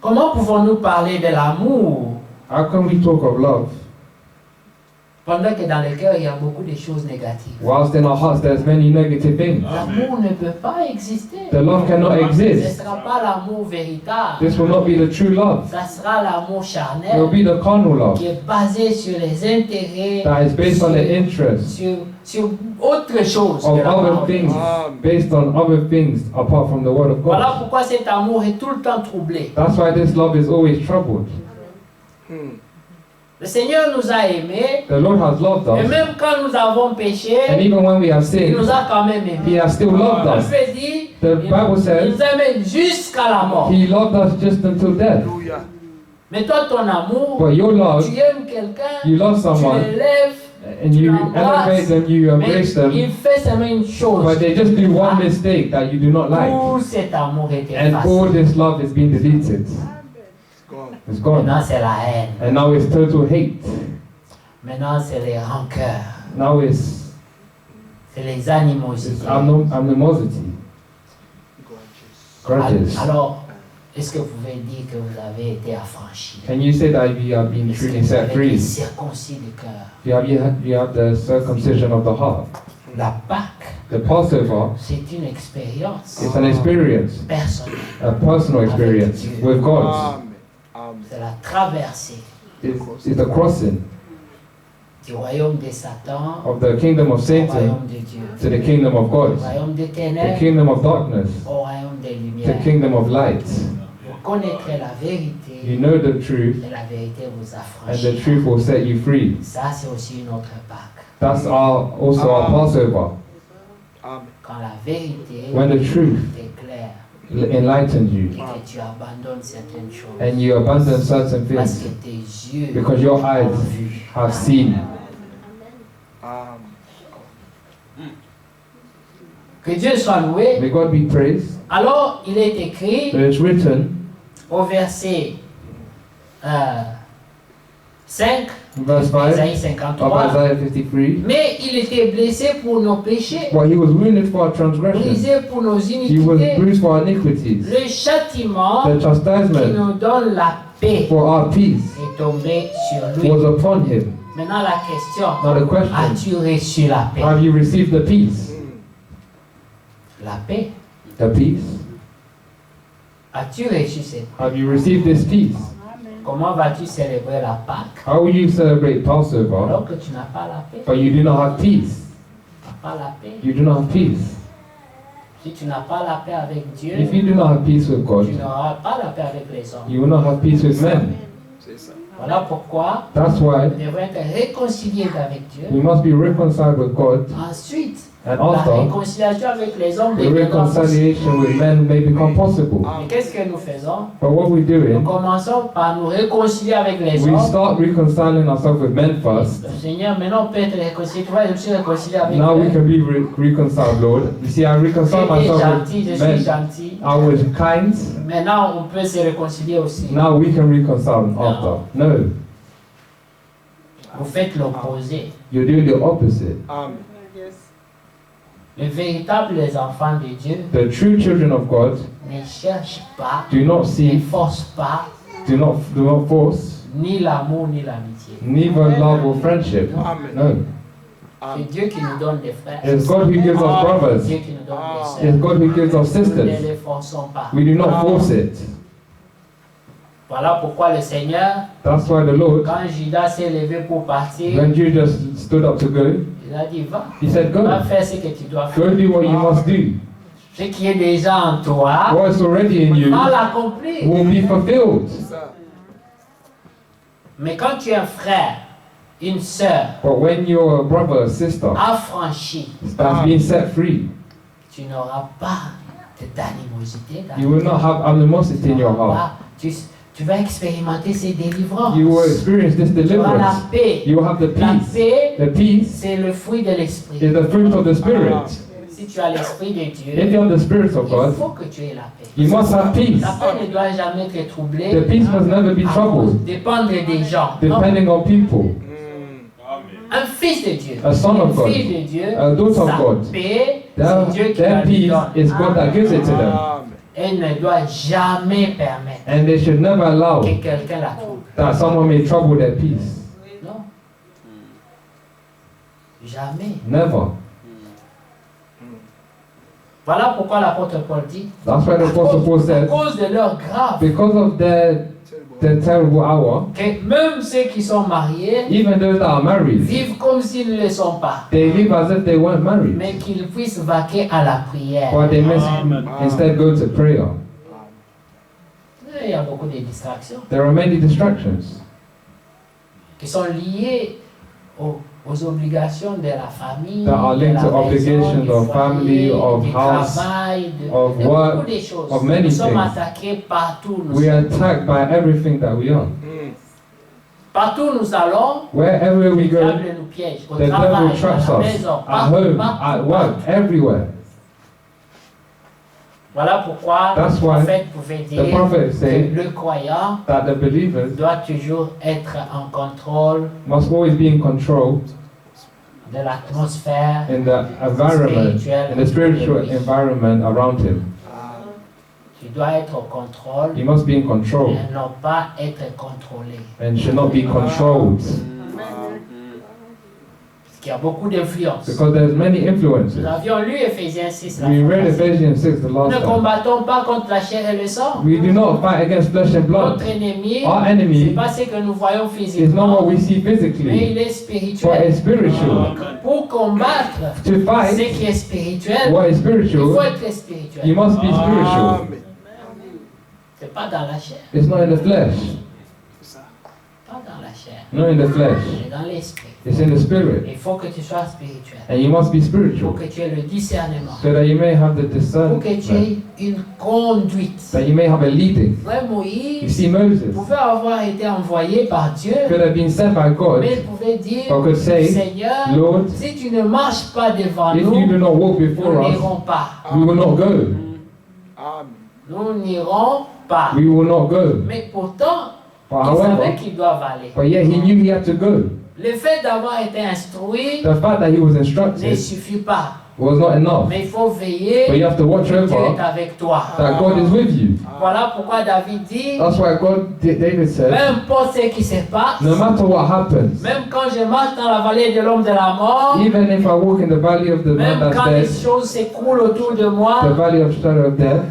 Comment pouvons-nous parler de l'amour How can we talk of love pendant que dans le cœur il y a beaucoup de choses négatives? whilst in our hearts there's many negative things? L'amour ne peut pas exister. The love cannot Ce ne exist. sera pas l'amour véritable. This will not be the true love. Ça sera l'amour It will charnel be the carnal love qui est basé sur les intérêts, that is based on the interest sur autre chose que of la other parole. things, based on other things apart from the word of Voilà God. pourquoi cet amour est tout le temps troublé. That's why this love is always troubled. Le Seigneur nous a aimés, The Lord has loved et us, même quand nous avons péché, and even when we have il sinned, nous a quand même He aimés. has still loved La us. Bible dit, The Bible il says nous aime jusqu'à la mort. He loved us just until death. Mais toi, ton amour, But your love, tu aimes quelqu'un, you love tu someone, l'élèves, and you elevate them, you mais embrace them, il fait seulement une chose. but they just do one mistake that you do not like. Tout cet amour est And all effacé. this love is being deleted. It's gone. Maintenant, c'est la haine. And now it's total hate. Maintenant, c'est les rancœurs. Now it's C'est les animosités. animosity, grudges. Alors, Est-ce que vous pouvez dire que vous avez été affranchi? Can you say that you have been Est-ce que truly vous set avez été free? circoncis du cœur? You have the circumcision of the heart. La Pâque, The Passover c'est une expérience is an experience, personnelle. a personal experience with God. C'est la traversée It's the crossing du royaume de Satan of the kingdom of au Satan royaume de Dieu. to the kingdom of Du God, royaume des the ténèbres kingdom of darkness, au royaume des the lumières. kingdom of light. Vous connaîtrez la vérité You know the truth, et la vérité vous and the affranchira. truth will set you free. Ça, c'est aussi une autre Pâque. That's also our Passover. Quand la vérité When the truth t'éclaire enlightens you et que tu abandonnes certaines choses. and you abandon certain Parce things que tes yeux because your eyes ont vu. have seen. Que Dieu soit loué. May God be praised. Alors, il est écrit So it's written, au verset 5, verse 5 Isaïe of 53. Isaiah 53, Mais il était blessé pour nos péchés, well, he was wounded for our transgressions, brisé pour nos he was iniquités. bruised for our iniquities. Le châtiment The qui chastisement nous donne la paix for our peace est tombé sur lui. was upon him. Maintenant, la question, Now the question, as-tu reçu la paix? have you received the peace? La paix. The peace? As-tu reçu cette paix? Have you received this peace? Comment vas-tu célébrer la Pâque How will you celebrate Passover, alors que tu n'as pas la paix? but you do not have peace? Tu n'as pas la paix. You do not have peace. Si tu n'as pas la paix avec Dieu, If you do not have peace with tu God, n'auras pas la paix avec les hommes. you will not have peace with men. Voilà pourquoi That's why nous devons être réconciliés avec we Dieu. must be reconciled with God, Ensuite, and la also réconciliation avec les hommes the deviendra possible. reconciliation with men may become possible. Mais qu'est-ce que nous faisons? But what we're Nous doing, commençons par nous réconcilier avec les we hommes. start reconciling ourselves with men first. Le Seigneur, maintenant on peut être réconcilié. Tu vois, je me suis réconcilié avec Now we eux. can be reconciled, Lord. You see, I reconciled J'étais myself gentil, je with suis men. gentil. I was kind. Maintenant on peut se réconcilier aussi. Now we can reconcile after. No, Vous faites l'opposé. you're doing the opposite. Les véritables enfants de Dieu The true children of God ne cherchent pas, do not ne seek, forcent pas do not force, ni l'amour ni l'amitié. neither love or friendship. No, C'est Dieu qui nous donne des frères. it's God who gives us brothers. Dieu qui nous donne des It's sœurs. God who gives us Nous ne sisters. les forçons pas. We do not force it. Voilà pourquoi le Seigneur, That's why the Lord, quand Judas s'est levé pour partir, when Judas stood up to go, il a dit va, he said, va "Go, faire ce que tu dois go faire. do what you must do. Ce qui est déjà en toi, What's already in you va l'accomplir. will be fulfilled." Mais quand tu es un frère, une sœur But when you're a brother or sister affranchi, that's been set free, tu n'auras pas d'animosité. you will not have animosity in your heart. Tu vas expérimenter ces délivrances. You will experience this Tu auras la deliverance. paix. You will have the La peace. paix, The peace c'est le fruit de l'esprit. is the fruit of the Spirit. Si tu as l'esprit de Dieu, If you have the Spirit of il God, faut que tu aies la paix. you must have peace. La paix ne doit jamais être troublée. The peace must never be à cause- troubled, dépendre des gens. Non. depending on people. Un fils de Dieu, A son of une God, fille de Dieu, a daughter of sa God. paix, c'est Dieu qui la Their lui peace donne. is God that gives it to them. Elle ne doit jamais permettre And they should never allow que quelqu'un la trouble. that someone may trouble their peace. Non. Jamais. Never. Voilà pourquoi l'apôtre Paul dit, That's why the Apostle Paul à says, cause de leur grave, because of their terrible hour, que même ceux qui sont mariés even those that are married, vivent comme s'ils ne le sont pas, they live as if they weren't married. mais qu'ils puissent vaquer à la prière. But they must instead go to prayer. Il y a beaucoup de distractions There are many distractions qui sont liées aux obligations de la famille, that are de linked la to maison, obligations du of foyer, family, of du house, travail, of de work, beaucoup de choses. of many Nous sommes things. attaqués partout. We are attacked by everything that we are. Partout où nous allons, Wherever we le go, diable nous piège. Au the travail, devil à traps la us. maison, At partout, home, partout, at work, partout. everywhere. Voilà pourquoi That's le why prophète pouvait The dire prophet que said le croyant that the believers doit toujours être en contrôle must always be in control de l'atmosphère in the environment, spirituelle in the spiritual de lui. environment around him. Tu Tu dois être au contrôle You must be in control et non pas être contrôlé. and should not be controlled. Parce qu'il y a beaucoup d'influence. Because there's many influences. Nous avions lu Ephésiens 6 la We fois read passée. Ephesians 6 the Nous last ne time. combattons pas contre la chair et le sang. We do not fight against flesh and blood. Notre ennemi, Our c'est enemy pas ce que nous voyons is not physiquement, what we see mais physically, il est but spirituel. it's spiritual. Pour combattre To ce fight qui est spirituel, what is il faut spiritual, être you spirituel. must be spiritual. C'est pas dans la chair, It's not in the flesh. pas dans la chair, Not in the flesh. mais dans l'esprit. It's in the spirit. Il faut que tu sois spirituel. And you must be Il spiritual faut que tu aies le discernement. so that you may have the Il faut que tu discernment, aies une conduite. that you may have a leading. Frère You Moïse see, Moses pouvait avoir été envoyé par Dieu, could have been sent by God, mais il pouvait dire, or could say, Seigneur, Lord, si tu ne marches pas devant if you nous, do not walk nous before us, n'irons pas. we will not go. Nous n'irons pas. We will not go. Mais pourtant, But ils savaient however, qu'ils doivent aller. but yet he knew he had to go. Le fait d'avoir été instruit The fact that he was ne instructed suffit pas. was not enough. Mais il faut veiller But you have to watch que Dieu est over avec toi. that God is with you. Voilà pourquoi David dit, That's why David peu said, importe ce qui se passe, no matter what happens, même quand je marche dans la vallée de l'homme de la mort, even if I walk in the valley of the man même that's quand les dead, choses s'écroulent autour de the moi, valley of shadow of death,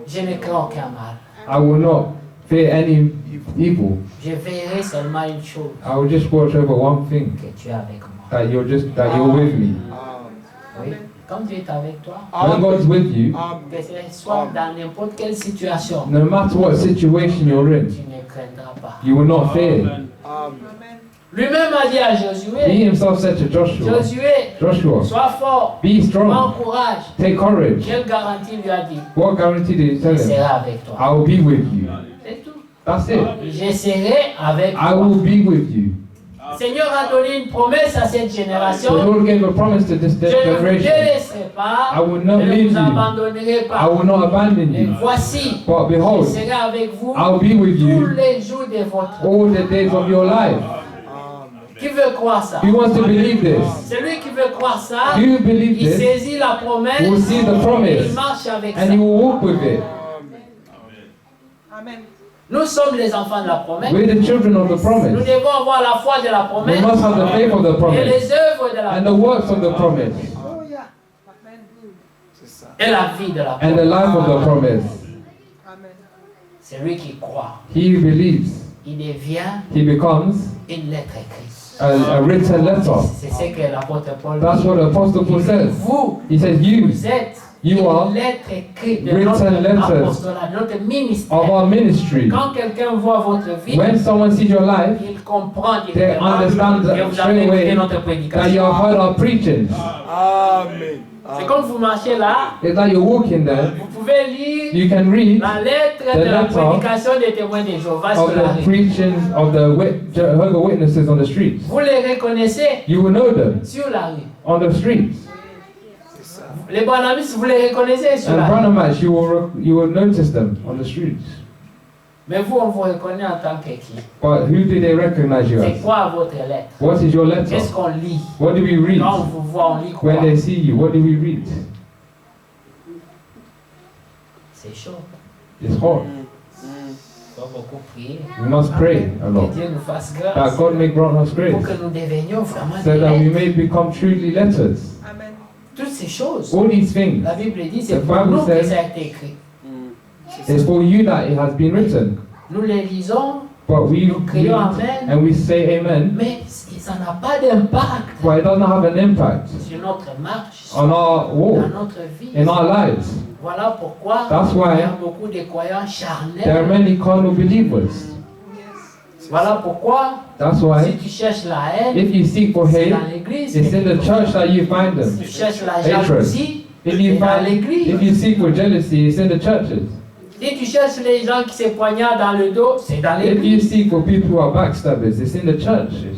je ne crains aucun mal. I will not fear any evil. Je verrai seulement une chose, I will just watch over one thing, que tu es avec moi. that you're with me. Oui. Quand Dieu est avec toi, When God's with you, que ce soit dans n'importe quelle situation, no matter what situation you're in, tu ne craindras pas. you will not fear. Lui-même a dit à He Josué, himself said to Joshua, Joshua, sois fort, be strong, prends courage. take courage. Quelle garantie lui a dit? What guarantee did he tell Je him? serai avec toi. I will be with you. C'est tout. That's it. Je serai avec I toi. will be with you. Le Seigneur a donné une promesse à cette The génération. Lord gave a promise to this Je ne vous generation. délaisserai pas. I will Je not ne leave vous you. abandonnerai I pas. will not abandon Et you. voici, But je behold, serai avec vous I will be with tous you les jours de votre vie. all the days of your life. Qui veut croire ça? Who wants to believe this? Celui qui veut croire ça, Do you believe il this? saisit la promesse Will see the et il promise marche avec ça. and you will walk with it. Nous sommes les enfants de la promesse. We're the children of the Nous promise. devons avoir la foi de la We promesse must have the faith of the et promise les œuvres de la and the promesse works of the promise et la vie de la and the promesse. life of the promise. Celui qui croit, He who believes, il devient he becomes une lettre écrite. a written letter. C'est ce que l'apôtre Paul That's dit. what the Apostle Paul says. Vous, He says, you vous êtes You are une lettre écrite de written notre letters apostolat, de notre of ministère. our ministry. Quand quelqu'un voit votre vie, When someone sees your life, il comprend they directement understand que vous straight avez écouté away notre that you prédication. have heard our preaching. C'est comme vous marchez là, It's like you're walking there, vous pouvez lire you can read la lettre the de la letter prédication des témoins de Jéhovah of sur la the rue. preachings of the Jehovah Witnesses on the streets. Vous les reconnaissez You will know them sur la rue. on the streets. Les Branhamistes, vous les reconnaissez sur And la rue. Branhamites, you will notice them on the streets. Mais vous, on vous reconnaît en tant que qui? But who do they recognize you C'est as? quoi votre lettre? What is your letter? Qu'est-ce qu'on lit? What do we read? Quand on vous voit, on lit quoi? When they see you, what do we read? C'est chaud. It's hard. Il faut beaucoup prier. We must pray a Que lot. Dieu nous fasse That grâce God may grant us pour grace que nous devenions vraiment so des that we lettres. may become truly letters. Toutes ces choses, All these things, la Bible dit, c'est The pour Bible nous que says- ça a été écrit. it's for you that it has been written. Nous les lisons, But we nous crions read Amen, and we say amen, mais ça n'a pas d'impact but it doesn't have an impact sur notre marche, on our dans walk, notre vie. in our lives. Voilà pourquoi That's why il y a beaucoup de croyants There are charnels. many carnal believers. Voilà pourquoi, That's si why tu cherches la haine, if you seek for c'est hate, dans l'église. it's in the church that you find Si them. tu cherches la Hatred. jalousie, If c'est you dans find, l'église. if you seek for jealousy, it's in the churches. Si tu cherches les gens qui se poignardent dans le dos, c'est dans If you l'église. seek for people who are backstabbers, it's in the churches.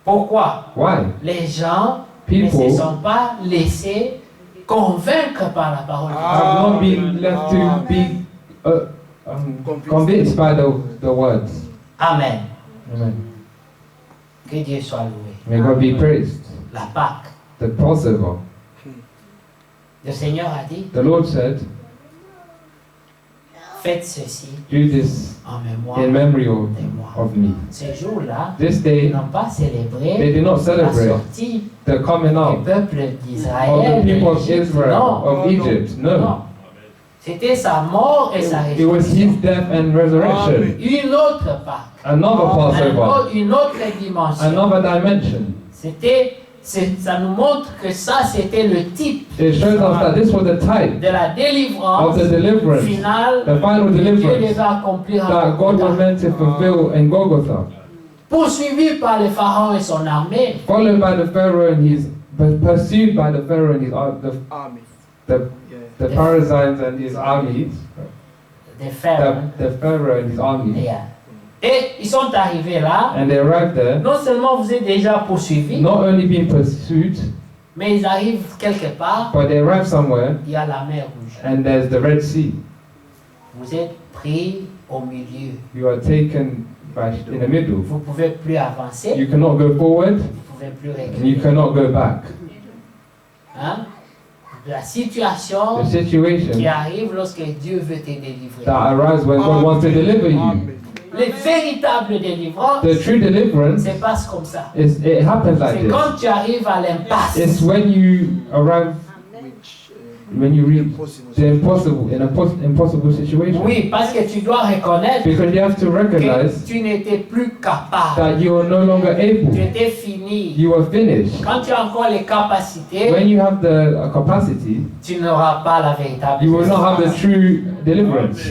Pourquoi? Why? Les gens ne se People sont pas laissés convaincre par la parole de Dieu. have not been left to be convinced by the words. Amen. Amen. Que Dieu soit loué. May God be praised. La Pâque. The Passover. Le Seigneur a dit, The Lord said, faites ceci do this en mémoire in memory de moi. of me. Ce jour-là, This ils day, n'ont pas they célébré did not la celebrate sortie the coming du out peuple of d'Israël. the people of d'Égypte. Israel, Non, of Egypt. No. non. C'était sa mort et sa It was résurrection. his death and resurrection. Une autre Pâque, Another Passover. une autre dimension. Another dimension. Ça nous montre que ça, c'était le type It shows us that this was the type de la délivrance of the deliverance, finale the final que Dieu deliverance devait accomplir à that God was Golgotha. meant to fulfill in Golgotha. Poursuivi par le pharaon et son armée, Followed by the Pharaoh and his, pursued by the Pharaoh and his, Army. the Yeah. Parasites and his armies, des pharaons. the Pharaoh and his armies, Et ils sont arrivés là. and they arrived there, Non seulement vous êtes déjà poursuivis, not only being pursued, mais ils arrivent quelque part, but they arrived somewhere, il y a la mer Rouge. and there's the Red Sea. Vous êtes pris au milieu. You are taken in the middle. Vous ne pouvez plus avancer, You cannot go forward, vous ne pouvez plus and you reculer. cannot go back. Hein? La situation The situation qui arrive lorsque Dieu veut te délivrer. that arises when God wants to deliver you. Les véritables délivrances, The true deliverance se passe comme ça. it happens like C'est this. quand tu arrives à l'impasse. It's when you arrive, when you reach the impossible, in an impossible situation. Oui, parce que tu dois reconnaître Because you have to que recognize tu n'étais plus capable. that you are no longer Tu able. étais fini. You are finished. Quand tu as encore les capacités, When you have the capacity, tu n'auras pas la véritable you will not have the délivrance. true deliverance.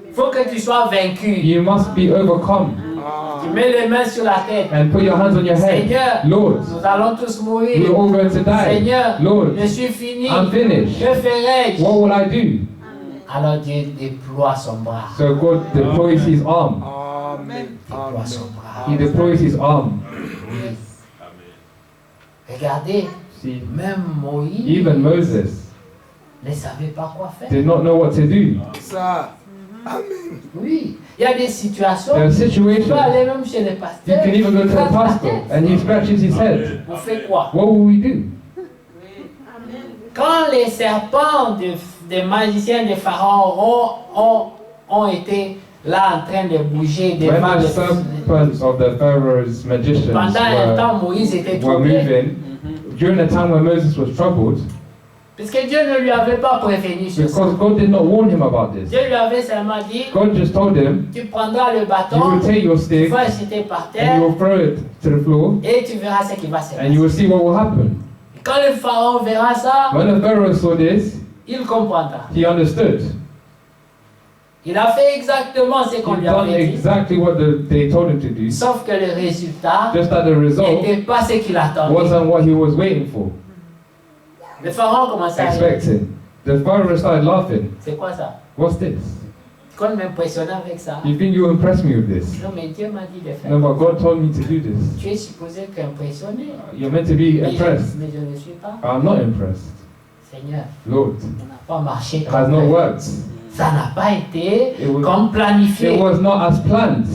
Il faut que tu sois vaincu. You must be overcome Tu mets les mains sur la tête. and put your hands on your head. Seigneur, Lord, nous allons tous we're mourir. all going to die. Seigneur, Lord, je suis fini. I'm finished. Que ferai-je? What will I do? Alors Dieu déploie son bras. So God deploys his arm. Amen. Déploie son bras. He deploys his arm. Oui. Regardez, See, même Moïse even Moses ne savait pas quoi faire. did not know what to do. Sir. Amen. Oui, il y a des situations. There are Tu peux situations. aller même chez le You pasteur. can even go to the gratte la pastor tête. and he scratches his head. Vous faites quoi? What will we do? Quand les serpents des magiciens de Pharaon ont été là en train de bouger When devant the le serpents of the Pharaoh's magicians pendant un temps, Moïse était were troublé. moving, during the time when Moses was troubled, Puisque Dieu ne lui avait pas prévenu sur ça. because God did not warn him about this. Dieu lui avait seulement dit, God just told him, tu prendras le you bâton, will take your tu stick vas le jeter par and you terre will throw it to the floor et tu verras ce qui va se and you passer. will see what will happen. Et quand le Pharaon verra ça, When the Pharaoh saw this, il comprendra. he understood. Il a fait exactement ce qu'on He lui done avait dit, exactly what they told him to do, sauf que le résultat just that the result n'était pas ce qu'il attendait. wasn't what he was waiting for, Le Pharaon commençait à rire. expecting. The Pharaoh started laughing. C'est quoi ça? What's this? Qu'on m'impressionnait avec ça. You think you impress me with this? Non, mais Dieu m'a dit de faire. No, but God told me to do this. Tu es supposé qu'impressionner. You're meant to be Mais impressed. mais je ne suis pas. I'm not impressed. Seigneur, Lord, ça n'a pas marché it has comme not prévu. worked. Ça n'a pas été It was- comme planifié. It was not as planned.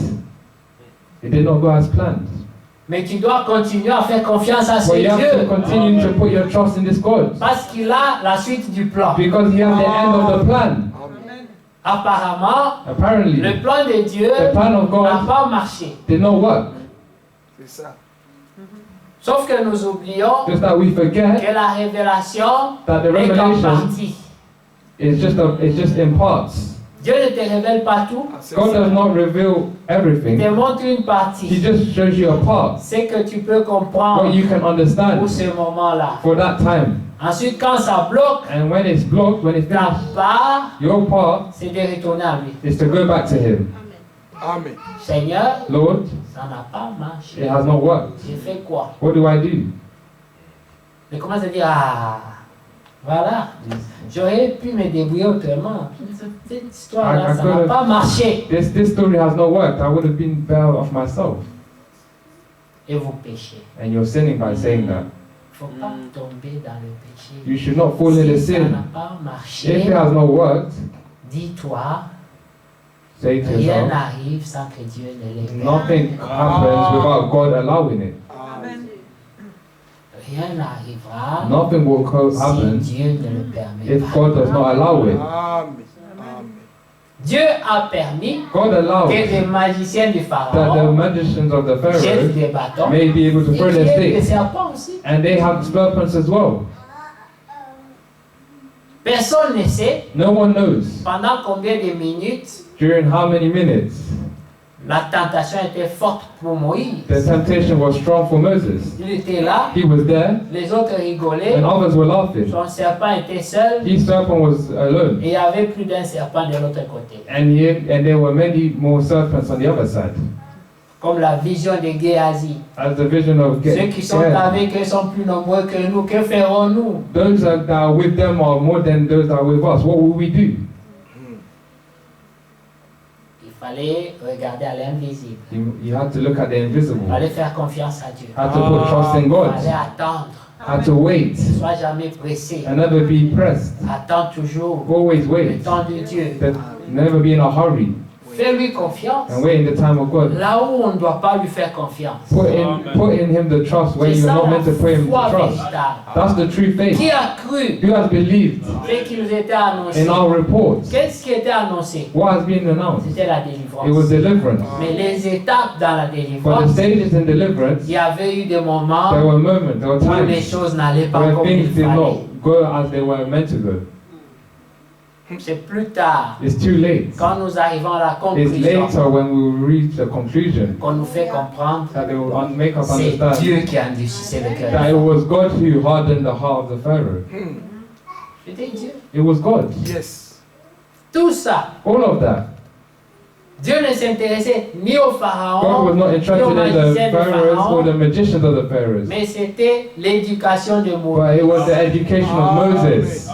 It did not go as planned. Mais tu dois continuer à faire confiance à ce But you have to Dieu. continue to put your trust in this God. Parce qu'il a la suite du plan. Because he has the end of the plan. Apparemment, Apparently, le plan de Dieu the plan of n'a God pas marché. did not work. C'est ça. Sauf que nous oublions Just that we forget que la révélation that the est en revelation partie. is just in parts. Dieu ne te révèle pas tout. God does not reveal Il everything. te montre une He partie. just shows you a part, C'est que tu peux what comprendre you can pour understand ce moment-là. for that time. Ensuite, quand ça bloque, And when it's blocked, when it's ta finished, part, your part c'est de retourner à lui. is to go back to Him. Amen. Seigneur, Lord, ça n'a pas marché. it has not worked. J'ai fait quoi? What do I do? Je commence à dire, ah, voilà, j'aurais pu me débrouiller autrement. Cette histoire-là, I ça n'a could've- pas marché. This story has not worked. I would have been better off myself. Et vous péchez. And you're sinning by saying that. Il ne faut pas tomber dans le péché. You should not fall in the Si ça sin. n'a pas If marché, it has not worked, dis-toi, say to rien yourself, n'arrive sans que Dieu ne le permette. nothing happens without God allowing it. Amen. Rien n'arrivera Nothing will si happen Dieu ne le permet if pas. God does not allow it. Amen. Amen. Dieu a permis God allowed que les magiciens du that the Pharaon magicians of the jettent Pharaoh des bâtons may be able to et throw qu'il y their ait des sticks, serpents aussi. and they have serpents as well. Personne ne sait No one knows pendant combien de minutes during how many minutes la tentation était forte pour Moïse. the temptation was strong for Moses. Il était là, He was there, les autres rigolaient, and others were laughing. son serpent était seul His serpent was alone, et il y avait plus d'un serpent de l'autre côté. and there were many more serpents on the other side. Comme la vision de Géasi. As the vision of Ceux qui sont avec eux sont plus nombreux que nous. Que ferons-nous? Those that are with them are more than those that are with us. What will we do? Il fallait regarder à l'invisible. You had to look at the Il invisible. fallait faire confiance à Dieu. Had to put trust in Il God. fallait attendre. Had to wait Ne sois jamais pressé. and never be pressed. Attends toujours Always le wait. temps de Dieu. That never be in a hurry Fais-lui confiance. and wait in the time of God. Là où on ne doit pas lui faire confiance. Put in Him the trust where C'est you're ça not la meant to put Him foi the trust. véritable. That's the true faith. Qui a cru Who has believed ce qui nous était annoncé? in our reports? Qu'est-ce qui était annoncé? What has been announced? C'était la It was délivrance. deliverance. Mais les étapes dans la For the délivrance, stages in deliverance, il y avait eu des moments there were moments, there were où les times choses n'allaient pas where comme il things did fallait. not go as they were meant to go. C'est plus tard, It's too late. quand nous arrivons à la It's conclusion, later when we will reach the conclusion qu'on nous fait comprendre that they will make us c'est understand Dieu qui a endurci le cœur. that it was God who hardened the heart of the Pharaoh. C'était Dieu. It was God. Yes. Tout ça, All of that. Dieu ne s'intéressait ni au God pharaon, was not ni aux interested in the magiciens du pharaohs or pharaon, the magicians of the pharaohs, mais c'était l'éducation de but Moïse. it was the education of Moses.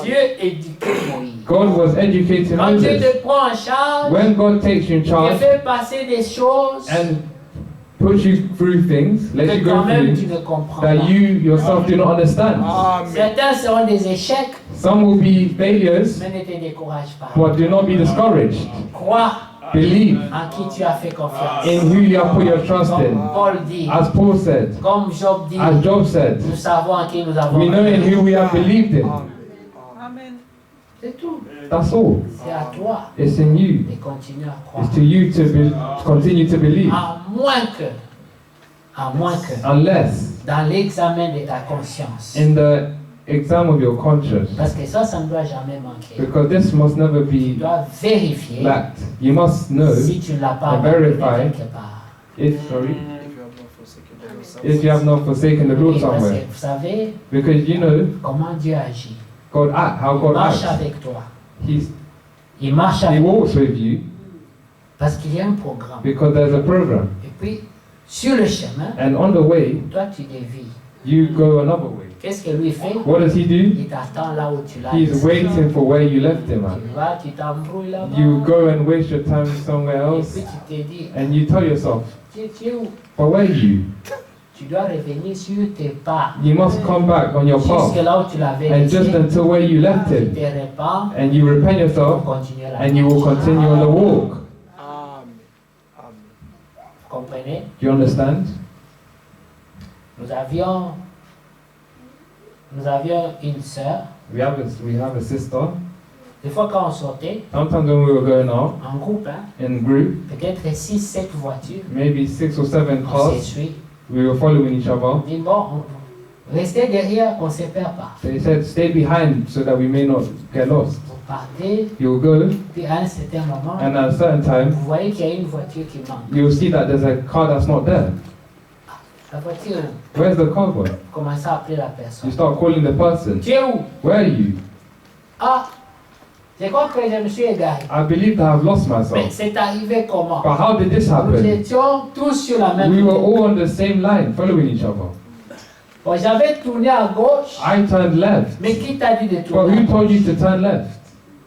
Dieu éduquait Moïse. God was educating Quand Dieu Moses. te prend en charge, When God takes you in te charge fait passer des choses and puts you through things, lets que you go toi-même through tu ne comprends that pas. you yourself do not understand. Amen. Certains seront des échecs, Some will be failures, mais ne te décourage pas. but do not be discouraged. Crois Believe en qui tu as fait confiance. in who you have put your trust Comme in. Paul dit, As Paul said, comme Job dit, as Job said, nous savons en qui nous avons we know in who we have believed in. C'est tout. That's all. C'est à toi It's in you. de continuer à croire. It's to you to continue to believe. À moins que, Unless dans l'examen de ta conscience, in the exam of your conscience, parce que ça ne doit jamais manquer. because this must never Tu be dois vérifier lacked. You must know si tu ne l'as pas and verify abandonné quelque part. if If you have not forsaken the Lord, if you have not forsaken the Lord Oui, parce que somewhere. vous savez Because you know comment Dieu agit. God act, how Il God marche acts. avec toi. He Il marche avec toi walks with you parce qu'il y a un programme. because there's a program. Et puis, sur le chemin, And on the way, toi tu dévies. you go another way. Qu'est-ce que lui fait? What does he do? Il t'attend là où tu l'as He's laissé. waiting for where you left him at. Tu vas, tu t'embrouilles là-bas. You go and waste your time somewhere Et else puis tu te dis, and you tell yourself, tu es où? but where are you? Tu dois revenir sur tes pas. You must come back on your Jusque path. là où tu l'avais And just laissé. until where you left Tu him. te repens And you repent pour yourself continuer la and you will continue on the walk. Amen. Amen. Vous comprenez? Do you understand? Nous avions une sœur. We have a sister. Des fois quand on sortait, Sometimes when we were going out en groupe, hein, in group, peut-être 6-7 voitures, maybe 6 or 7 on cars, s'essuie. we were following each other. On dit bon, restez derrière qu'on ne se perd pas. They said, stay behind so that we may not get lost. Vous partez, You'll go, puis à un certain moment, and at a certain time, vous voyez qu'il y a une voiture qui manque. you'll see that there's a car that's not there. La voiture, Where's the car gone? vous commencez à appeler la You personne. start calling the person. Tu es où? Where are you? Ah, je crois que je me suis égaré. I believe that I've lost Mais myself. c'est arrivé comment? But how did this Nous happen? étions tous sur la même We were ligne. all on the same line, following each other. Bon, j'avais tourné à gauche, I turned left. mais qui t'a dit de Well, tourner à who told you gauche? to turn left?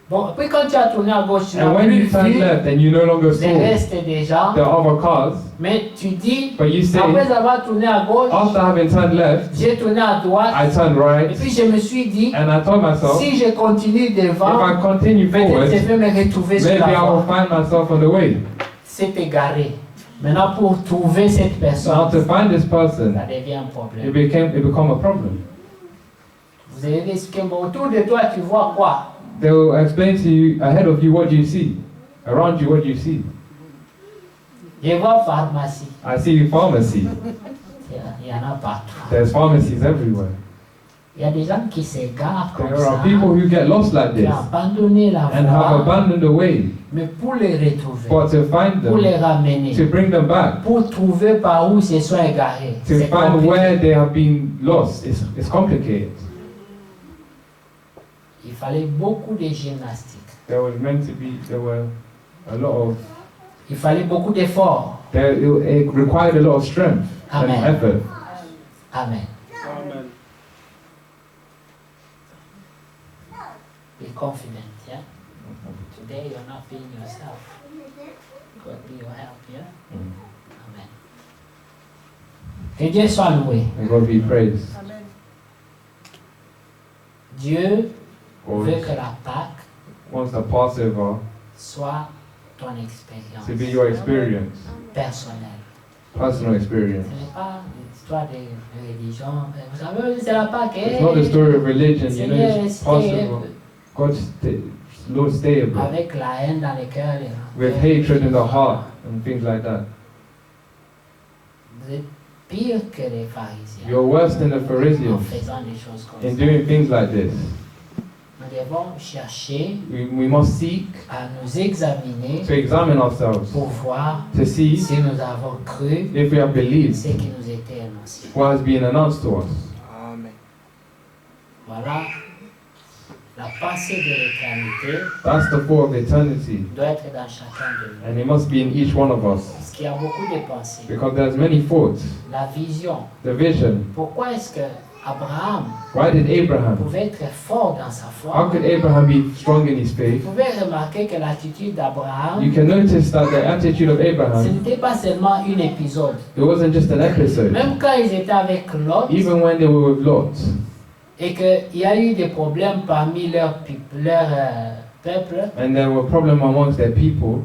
Bon, puis quand tu as tourné à gauche, tu And n'as when plus you turned vu left and you no longer le saw reste des gens, the other cars, mais tu dis, but you say, après avoir tourné à gauche, after having turned left, j'ai tourné à droite, I turned et right, puis je me suis dit, and I told myself, si je continue if devant, I continue peut-être forward, je vais me retrouver sur maybe la I will voie. find myself on the way. C'est égaré. Maintenant, pour trouver cette So personne, now to find this person, ça devient un problème. it become a problem. Vous avez expliqué, bon, autour de toi, tu vois quoi? They will explain to you ahead of you what you see. Around you, what you see. Je vois pharmacie. I see pharmacy. Il y en a partout. There's pharmacies everywhere. Il y a des gens qui s'égarent comme There ça. are people who get lost like Qui this ont abandonné la and have voie. abandoned the way. Mais pour les retrouver, But to find pour les them, ramener, to bring them back, pour trouver par où ils se sont égarés, to c'est find compliqué. where they have been lost, it's complicated. Il fallait beaucoup de gymnastique. There were a lot of, Il fallait beaucoup d'efforts. it required a lot of strength and Amen. effort. Amen. Amen. Be confident, yeah? Today you're not being yourself. God be your help, yeah? Amen. Que Dieu soit loué. And God be praised. Dieu God veut que la Pâque wants the Passover soit ton expérience to be your experience, personnelle. personal experience. Ce n'est pas l'histoire de religion. Vous savez, c'est la Pâque. It's not the story of religion, you know, Seigneur, it's Passover. God, Lord, stay a bit. avec la haine dans les cœurs. With hatred in the heart and things like that. Vous êtes pire que les pharisiens You're worse than the en Pharisees faisant des choses comme in ça. doing things like this. Nous devons chercher We must seek à nous examiner to examine ourselves, pour voir to see si nous avons cru if we have believed ce qui nous était annoncé. what has been announced to us. Amen. Voilà, la pensée de l'éternité That's the thought of eternity, doit être dans chacun de nous. and it must be in each one of us. Parce qu'il y a beaucoup de pensées. Because there's many thoughts, La vision. the vision. Pourquoi est-ce que Abraham Why did Abraham? pouvait être fort dans sa How foi? could Abraham be strong in his Vous faith? pouvez remarquer que l'attitude d'Abraham, You can notice that the attitude of ce Abraham, n'était pas seulement un épisode. it wasn't just an episode. Même quand ils étaient avec Lot, Even when they were with Lot, et qu'il y a eu des problèmes parmi leur peuple, and there were problems amongst their people,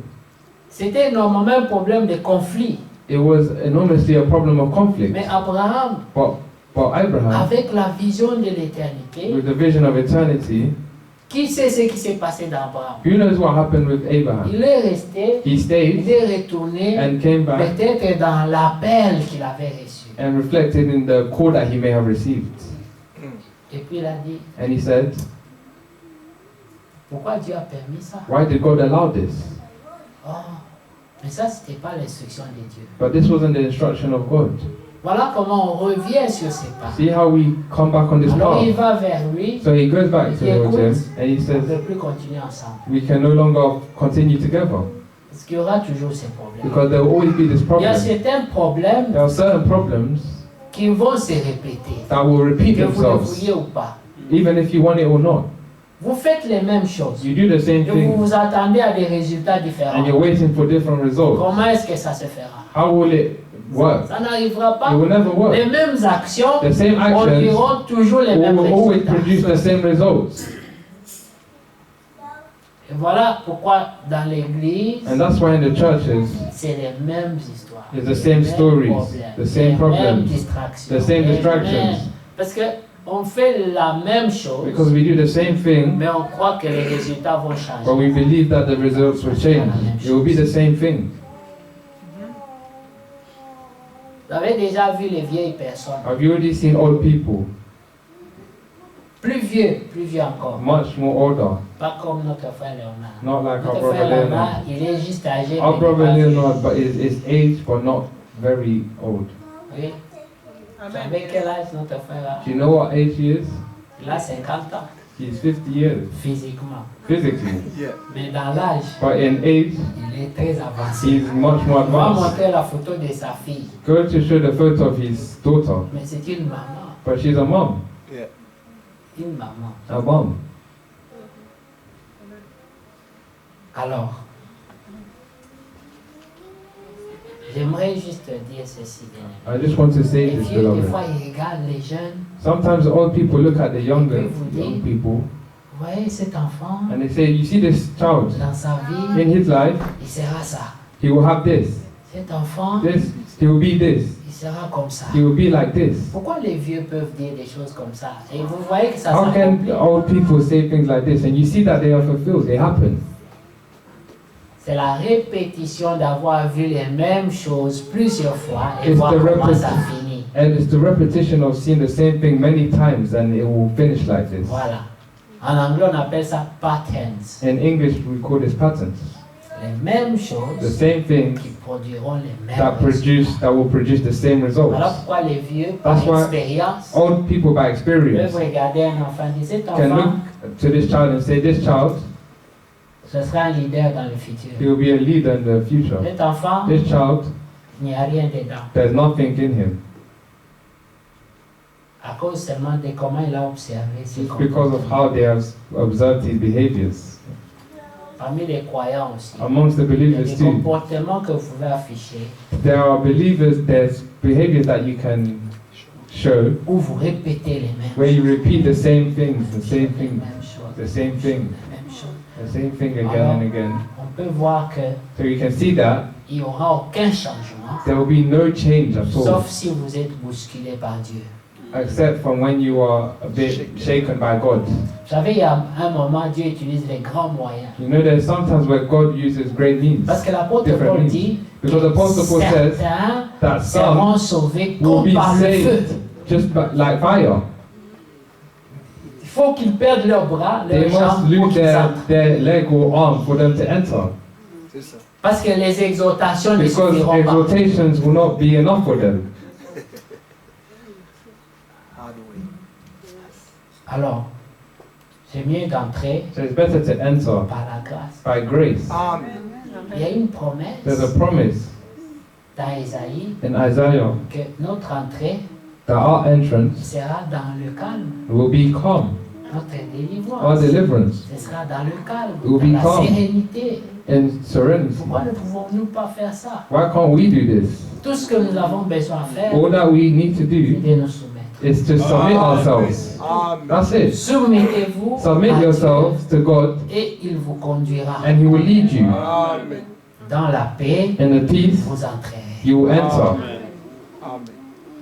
c'était normalement un problème de conflit. it was enormously a problem of conflict. Mais Abraham, But Abraham, avec la vision de l'éternité, with the vision of eternity, qui sait ce qui s'est passé d'Abraham? who knows what happened with Abraham? Il est resté, He il stayed est retourné and came back peut-être dans l'appel qu'il avait reçu. and reflected in the call that he may have received. Et puis il a dit, And he said, pourquoi Dieu a permis ça? why did God allow this? Oh, mais ça, c'était pas l'instruction de Dieu. But this wasn't the instruction of God. Voilà comment on revient sur ses pas. See how we come back on this Alors il path? va vers lui, So he goes back il towards écoute, him and he on ne says, peut plus continuer ensemble. we can no longer continue together Parce qu'il y aura toujours ces problèmes. because there will always be this Il y a problem. certains problèmes There are certain problems qui vont se répéter, that will repeat que vous le themselves, vouliez ou pas. even if you want it or not. Vous faites les mêmes choses. You do the same Et vous thing vous attendez à des résultats and différents. you're waiting for different results. Comment est-ce que ça se fera? How will it work? Ça n'arrivera pas. It will never work. Les mêmes actions The same actions produiront toujours les mêmes will always produce résultats. the same results. Et voilà pourquoi dans l'église, And that's why in the churches, c'est les mêmes histoires. it's the les same mêmes stories, problèmes, the same les mêmes problems, distractions. the same les distractions. mêmes- Parce que on fait la même chose, Because we do the same thing, mais on croit que les résultats vont changer. but we believe that the results will change. It will be the same thing. Vous avez déjà vu les vieilles personnes, Have you already seen old people, plus vieux encore, much more older? pas comme notre frère Léonard. Not like our Notre brother frère Leonard. Léonard, il est juste âgé. Our mais brother il est pas Leonard, but is aged, but not very old. vieux. Oui. Vous savez quel âge notre frère a? Do you know what age he is? Il a 50 ans, He's 50 years, physiquement. physically. Mais dans l'âge, But in age, il est très avancé. he's much more On va advanced. montrer la photo de sa fille. Go to show the photo of his daughter. Mais c'est une maman. But she's a mom. Une maman. A mom. Alors, j'aimerais juste dire ceci, bien-aimé. I just want to say Les this, vieux, des beloved. fois, ils regardent les jeunes. Sometimes the old people look at the young people Vous voyez cet enfant, and they say, you see this child, dans sa vie, in his life, il sera ça. he will have this, Cet enfant, this, he will be this, il sera comme ça. He will be like this. Pourquoi les vieux peuvent dire des choses comme ça? Et vous voyez que ça How can s'accomplit. old people say things like this? And you see that they are fulfilled, they happen. C'est la répétition d'avoir vu les mêmes choses plusieurs fois et It's voir the comment ça repetition. finit. And it's the repetition of seeing the same thing many times and it will finish like this. Voilà. En anglais, on appelle ça patterns. In English, we call this patterns. Les mêmes The choses same things qui produiront les mêmes that will produce the same Alors results. pourquoi les vieux, par That's why expérience, Old people by peuvent experience regarder un enfant et dire cet can enfant, look to this child and say, this child, ce sera un leader dans le futur. he will be a leader in the future. Cet enfant, This child, il n'y a rien dedans. there's nothing in him. À cause seulement de comment il a observé ses It's because of comportements. how they have observed his behaviors. Parmi les croyants aussi. Amongst the Il y a believers des too. comportements que vous pouvez afficher There are believers, there's behaviors that you can show où vous répétez les mêmes where you choses. repeat the same things, the Les same thing, mêmes choses. the same thing, Les mêmes choses. the same thing again and again. On peut voir qu'il So you can see that n'y aura aucun changement, there will be no change at all, sauf si vous êtes bousculé par Dieu. except from when you are a bit shaken by God. Vous savez, il y a un moment, Dieu utilise les grands moyens. You know, there's sometimes where God uses great means. Parce que l'apôtre Different Paul means. dit Because the Apostle Paul says certains that some seront sauvés will comme be par le feu. saved just like fire. Il faut qu'ils perdent leurs bras, They leurs jambes must pour lose qu'ils entrent. their leg or arm for them to enter. C'est ça. Parce que les exhortations ne Because suffiront pas. exhortations will not be enough for them. Hard way. Alors, c'est mieux d'entrer So it's better to enter par la grâce. by grace. Amen. Il y a une There's a promesse promise dans Isaïe in Isaiah que notre entrée that our entrance sera dans le calme. will be calm. Notre Our délivrance, deliverance ce sera dans le calme, Will dans be la calm. sérénité. and serenity. Pourquoi ne pouvons-nous pas faire ça? Why can't we do this? Tout ce que nous avons besoin de faire, All that we need to c'est do de nous soumettre. is to submit ourselves. Amen. That's it. Soumettez-vous Submit à Dieu yourselves to God et il vous conduira and He will lead you. Amen. dans la paix. In the peace, Vous entrerez. you will enter. Amen.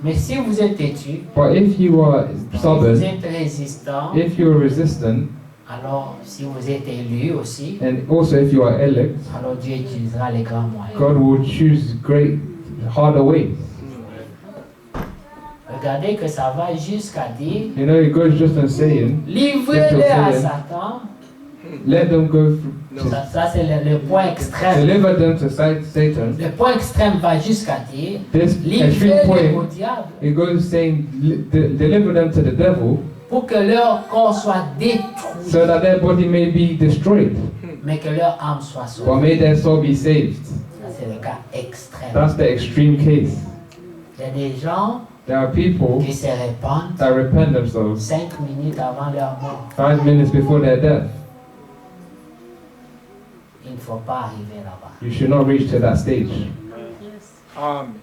Mais si vous êtes têtu, But if you are vous stubborn, êtes résistant, if you are resistant, alors si vous êtes élu aussi, and also if you are elect, alors Dieu utilisera les grands moyens. God will choose great, harder ways. Regardez que ça va jusqu'à dire, You know, it goes just on saying, livrez-les à saying. Satan. let them go through, Ça, c'est le point extrême. deliver them to Satan. Le point extrême va jusqu'à dire, This extreme livrez-les au point, diable it goes saying, deliver them to the devil, pour que leur corps soit détruit, so that their body may be destroyed, mais que leur âme soit but sauvée. may their soul be saved. Ça, c'est le cas extrême. That's the extreme case. Il y a des gens There are people qui se répandent that repent themselves 5 minutes avant leur mort. 5 minutes before their death. Il ne faut pas arriver là-bas. You should not reach to that stage. Amen.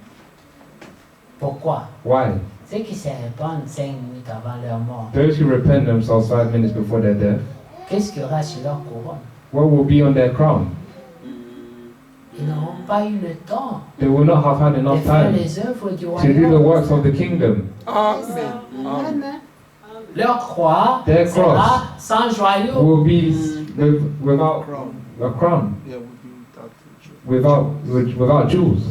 Pourquoi? Why? Ceux qui se répandent 5 minutes avant leur mort, Those who repent themselves 5 minutes before their death, qu'est-ce qu'il y aura sur leur couronne? what will be on their crown? Ils n'auront pas eu le temps They will not have had de enough faire time les œuvres du to do the royaume. works of the kingdom. Amen. Amen. Leur croix Their sera sans joyau. Will be without Crown. a crown, Yeah, we'll be without jewels.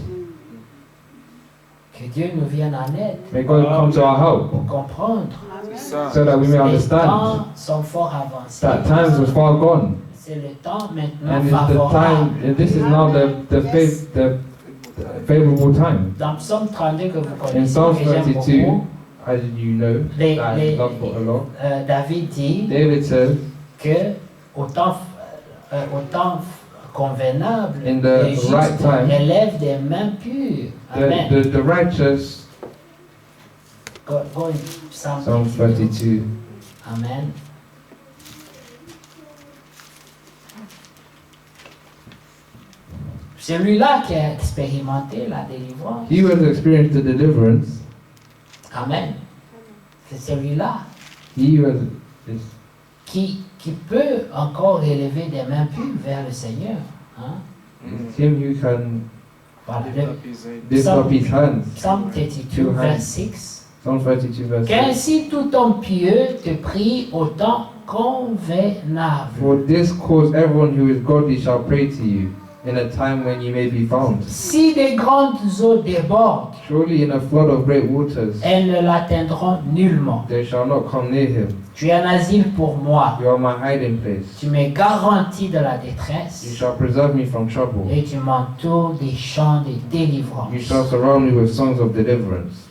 Que Dieu nous vienne en aide May God come to our help pour comprendre. C'est ça. so that we may Les understand temps sont fort avancés. that times was far gone, C'est le temps maintenant and it's the favorable. time. And this is now the favorable time. Dans Psaume 32 que vous In connaissez, Psalm que j'aime 32, beaucoup, as you know, les- that I les- love a lot, David dit David said, que au temps convenable, In the les justes right time, relèvent des mains pures. Amen. the righteous, Go in Psalm Psalm 32, Amen. Celui-là qui a expérimenté la délivrance, he who has experienced the deliverance, Amen. C'est celui-là he who has, is, qui peut encore élever des mains pures vers le Seigneur. Hein? it's him who can Voilà. Lift up his hands. Psalm 32, verse 6. Psalm 32 verse 6. Qu'ainsi tout homme pieux te prie au temps convenable. For this cause everyone who is godly shall pray to you in a time when you may be found. Si des grandes eaux débordent, Surely in a flood of great waters elles ne l'atteindront nullement. they shall not come near him. Tu es un asile pour moi. You are my hiding place. Tu me garantis de la You détresse shall preserve me from trouble. et tu m'entoures des chants de délivrance. You shall surround me with songs of deliverance.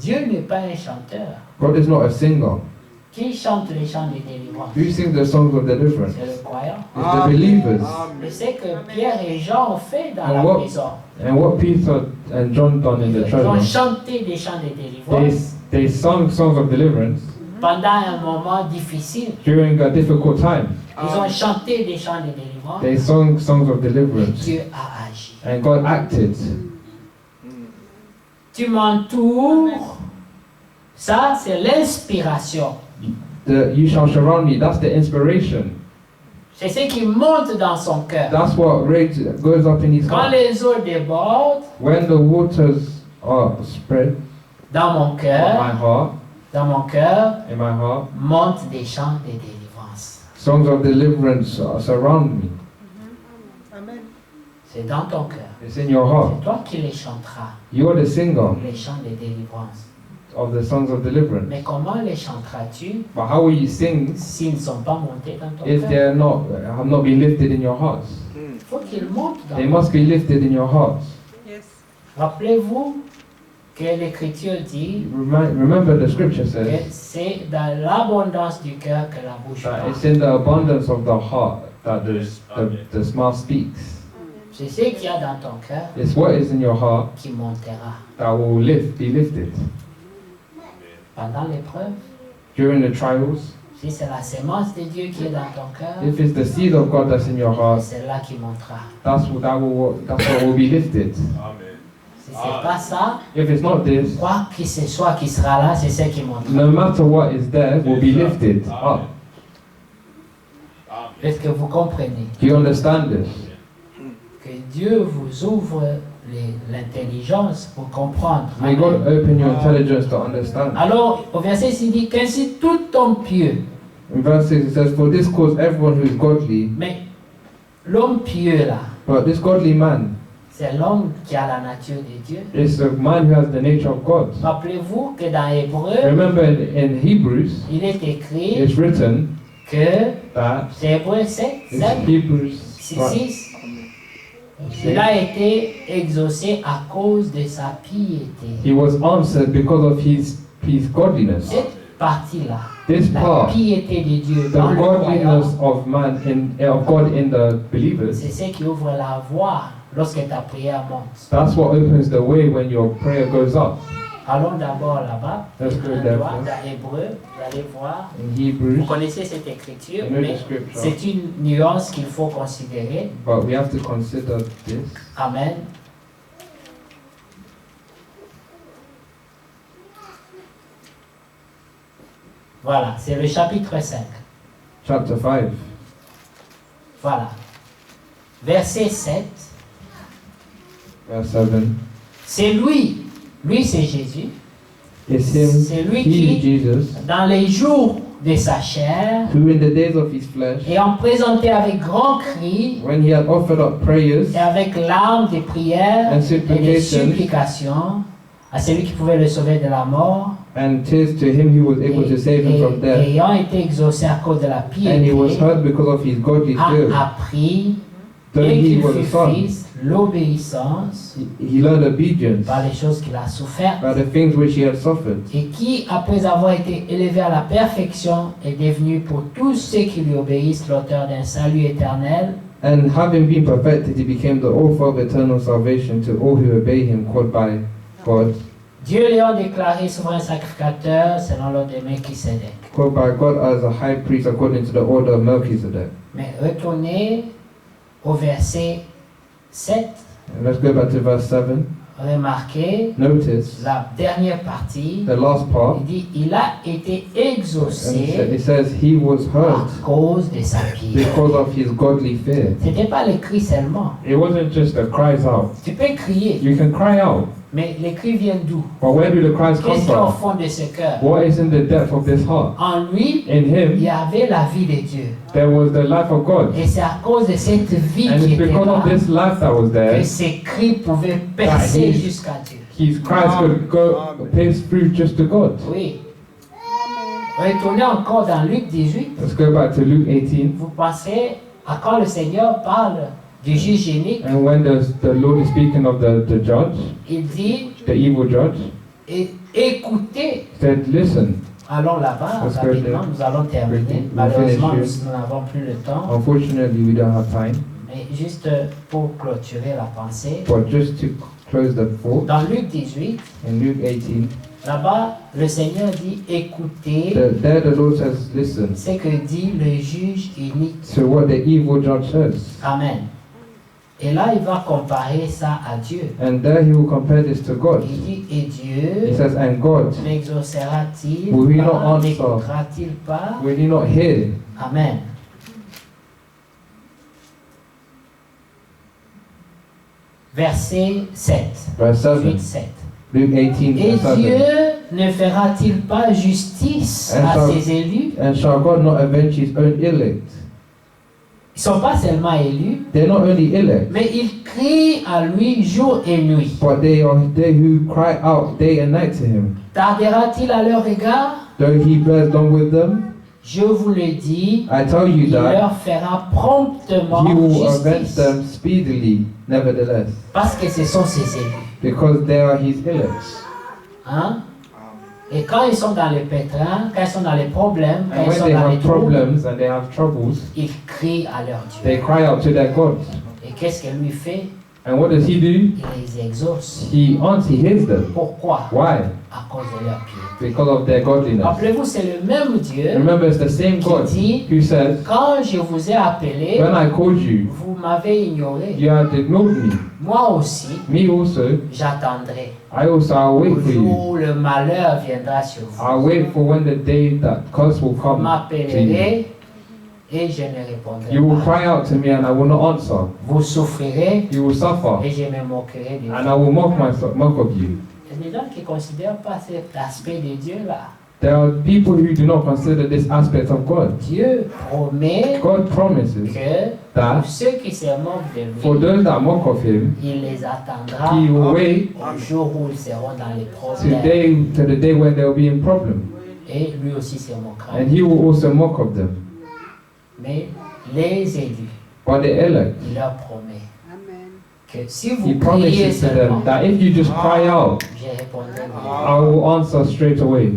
Dieu n'est pas un chanteur. God is not a singer. Qui chante les chants de délivrance? Who sings the songs of deliverance? C'est le croyant. It's the believers. Je sais que Pierre et Jean ont fait dans And la what- prison. And what Peter and John done in the Ils ont church, chanté des chants de délivrance they sung songs of deliverance pendant un moment difficile. during a difficult time. Ils ont chanté des chants de délivrance. They sung songs of Et deliverance. Dieu a agi. And God acted. Tu m'entoures. Ça, c'est l'inspiration. You shall surround me. That's the inspiration. C'est ce qui monte dans son cœur. That's what goes up in his Quand heart. les eaux débordent, When the waters are spread dans mon in cœur, in my heart, montent des chants de délivrance. songs of deliverance surround me. C'est dans ton cœur. It's in your heart. C'est toi qui les chanteras, You're the singer les chants de délivrance. of the songs of deliverance. Mais comment les chanteras-tu But how will you sing s'ils ne sont pas montés dans ton if cœur? they're not have not been lifted in your hearts? Il faut qu'ils montent dans They ton must be lifted in your hearts. Rappelez-vous que l'Écriture dit Remember the scripture que says c'est dans l'abondance du cœur que la bouche that parle. it's in the abundance of the heart that the mouth speaks. C'est ce qu'il y a dans ton cœur It's what is in your heart qui montera. that will be lifted. Pendant l'épreuve, During the trials, si c'est la sémence de Dieu qui est dans ton cœur, if it's the seed of God that's in your heart, c'est là qui montera. that's what will be lifted. Si c'est pas ça, If it's not this, quoi que ce soit qui sera là, c'est ce qui montera. no matter what is there, will be lifted up. Est-ce que vous comprenez Do you understand this? que Dieu vous ouvre l'intelligence pour comprendre? May God open your intelligence to understand. Alors, au verset 6, il dit qu'ainsi tout homme pieux, In verse 6 it says, For this cause everyone who is godly, mais l'homme pieux là, but this godly man c'est l'homme qui a la nature de Dieu. is the man who has the nature of God. Rappelez-vous que dans Hébreu, Remember in Hebrews, il est écrit it's written que that c'est Hébreu 7, it's 7, Hebrews 6. Il a été exaucé à cause de sa piété. he was answered because of his godliness. Cette partie-là, This la part, piété de Dieu the dans le godliness croyant, of man of God in the believers, c'est ce qui ouvre la voie lorsque ta prière monte. that's what opens the way when your prayer goes up. Allons d'abord là-bas, Let's go dans there Hébreu, vous allez voir. In Vous Hebrews, connaissez cette écriture, you know mais the scripture, c'est une nuance qu'il faut considérer. but we have to consider this. Amen. Voilà, c'est le chapitre 5. Chapter 5, Voilà. Verset 7. verse 7. C'est lui c'est Jésus, It's him, c'est lui he, qui, Jesus, dans les jours de sa chair, who in the days of his flesh, ayant présenté avec grand cri when he had offered up prayers et avec larmes des prières and et des supplications supplications à celui qui pouvait le sauver de la mort, and tears to him who was able to save him from death, ayant été exaucé à cause de la and he was piété, heard because of his godly a fear. appris, Though et he qu'il was a fut son, fils, l'obéissance he learned obedience par les choses qu'il a souffert, by the things which he had suffered, et qui, après avoir été élevé à la perfection, est devenu pour tous ceux qui lui obéissent l'auteur d'un salut éternel, and having been perfected, he became the author of eternal salvation to all who obey him, called by God, Dieu l'ayant déclaré souverain sacrificateur selon l'ordre de Melchisedec. called by God as a high priest according to the order of Melchizedek. Mais retournez au verset 7. And let's go back to verse 7. Remarquez notice la dernière partie. the last part. Il dit, il a été And exaucé it says he was à hurt cause de sa piété. because of his godly fear. C'était pas le cri seulement. It wasn't just the cries out. Tu peux crier, You can cry out, mais les cris viennent d'où? but where do the cries come Qu'est-ce qu'il y a au from? fond de ce cœur? What is in the depth of this heart? En lui, In il him, y avait la vie de Dieu. there was the life of God. Et c'est à cause de cette vie And qui it's était because là of this life that was que there, ces cris pouvaient percer his- jusqu'à Dieu. his cries could go pierce through just to God. Oui. Retournez encore dans Luc 18. Let's go back to Luke 18. Vous pensez à quand le Seigneur parle du juge unique, And when the Lord is speaking of the judge, il dit the evil judge, écoutez. he said, listen. Allons là-bas, Let's go rapidement, there. nous allons terminer. We'll Malheureusement, finish nous n'avons plus le temps. Unfortunately, we don't have time, Mais juste pour clôturer la pensée, but just to close the thought, dans Luc 18, in Luke 18, là-bas, le Seigneur dit écoutez there the Lord says, listen ce que dit le juge unique. to what the evil judge says. Amen. Et là, il va comparer ça à Dieu. And there he will compare this to God. Il dit, et He Dieu says, and God, n'exaucera-t-il Will he not pas, answer? n'écoutera-t-il pas? will you not hear? Amen. Verset 7. Verse 7. 8, 7. Luke 18, Et verse 7. Dieu ne fera-t-il pas justice And à shall- ses élus? And shall God not avenge his own elect? Ils ne sont pas seulement élus, They're not only elect, mais ils crient à lui jour et nuit. but they are they who cry out day and night to him. Tardera-t-il à leur égard? Though he bears long with them, Je vous le dis, I tell you il that leur fera promptement he will avenge justice. them speedily, nevertheless, Parce que ce sont ses élus. because they are his elects. Hein? Et quand ils sont dans les pétrins, quand ils sont dans les problèmes, quand And ils when sont they dans les have troubles, problems and they have troubles, ils crient à leur Dieu. they cry out to their God. Et qu'est-ce qu'elle lui fait? And what does he do? Il les exauce. He hears them. Pourquoi? Why? À cause de leur piété. Because of their godliness. Rappelez-vous, c'est le même Dieu Remember, it's the same God qui dit, who says, quand je vous ai appelé, when I called you, vous m'avez ignoré. you had ignored me. Moi aussi, Me also, j'attendrai. I also will wait Au for you. jour où le malheur viendra sur vous. I'll wait for when the day that curse will Vous come to you. m'appellerez et je ne répondrai You will pas. cry out to me and I will not answer. Vous souffrirez You will suffer et je me moquerai de and vous. I will mock of you. Il y a des gens qui ne considèrent pas cet aspect de Dieu là. There are people who do not consider this aspect of God. Dieu promet God promises que that pour ceux qui se moquent de for lui, those that mock of him, il les attendra he will wait au jour où ils seront dans les to problèmes. the day when they will be in problem. Et lui aussi se moquera. And he will also mock of them. Mais les élus, But the elect, il leur promet que si he vous priez promises to seulement, them that if you just cry out, je répondrai. I will answer straight away.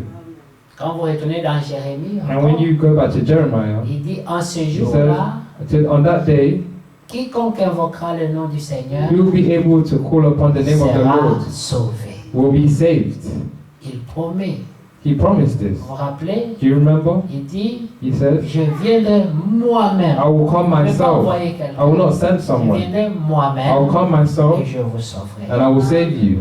Quand vous retournez dans Jérémie, And when you go back to Jeremiah, il dit en ce he jour-là, says, on that day, quiconque invoquera le nom du Seigneur you will be able to call upon the name of the sera Lord, sauvé. will be saved. Il promet. He promised this. Vous vous rappelez? Do you remember? Il dit, He said, je viendrai moi-même. I will come Je ne vais pas myself. envoyer I will quelqu'un. not send Je someone. viendrai I will moi-même come myself et je vous sauverai. and I will save you.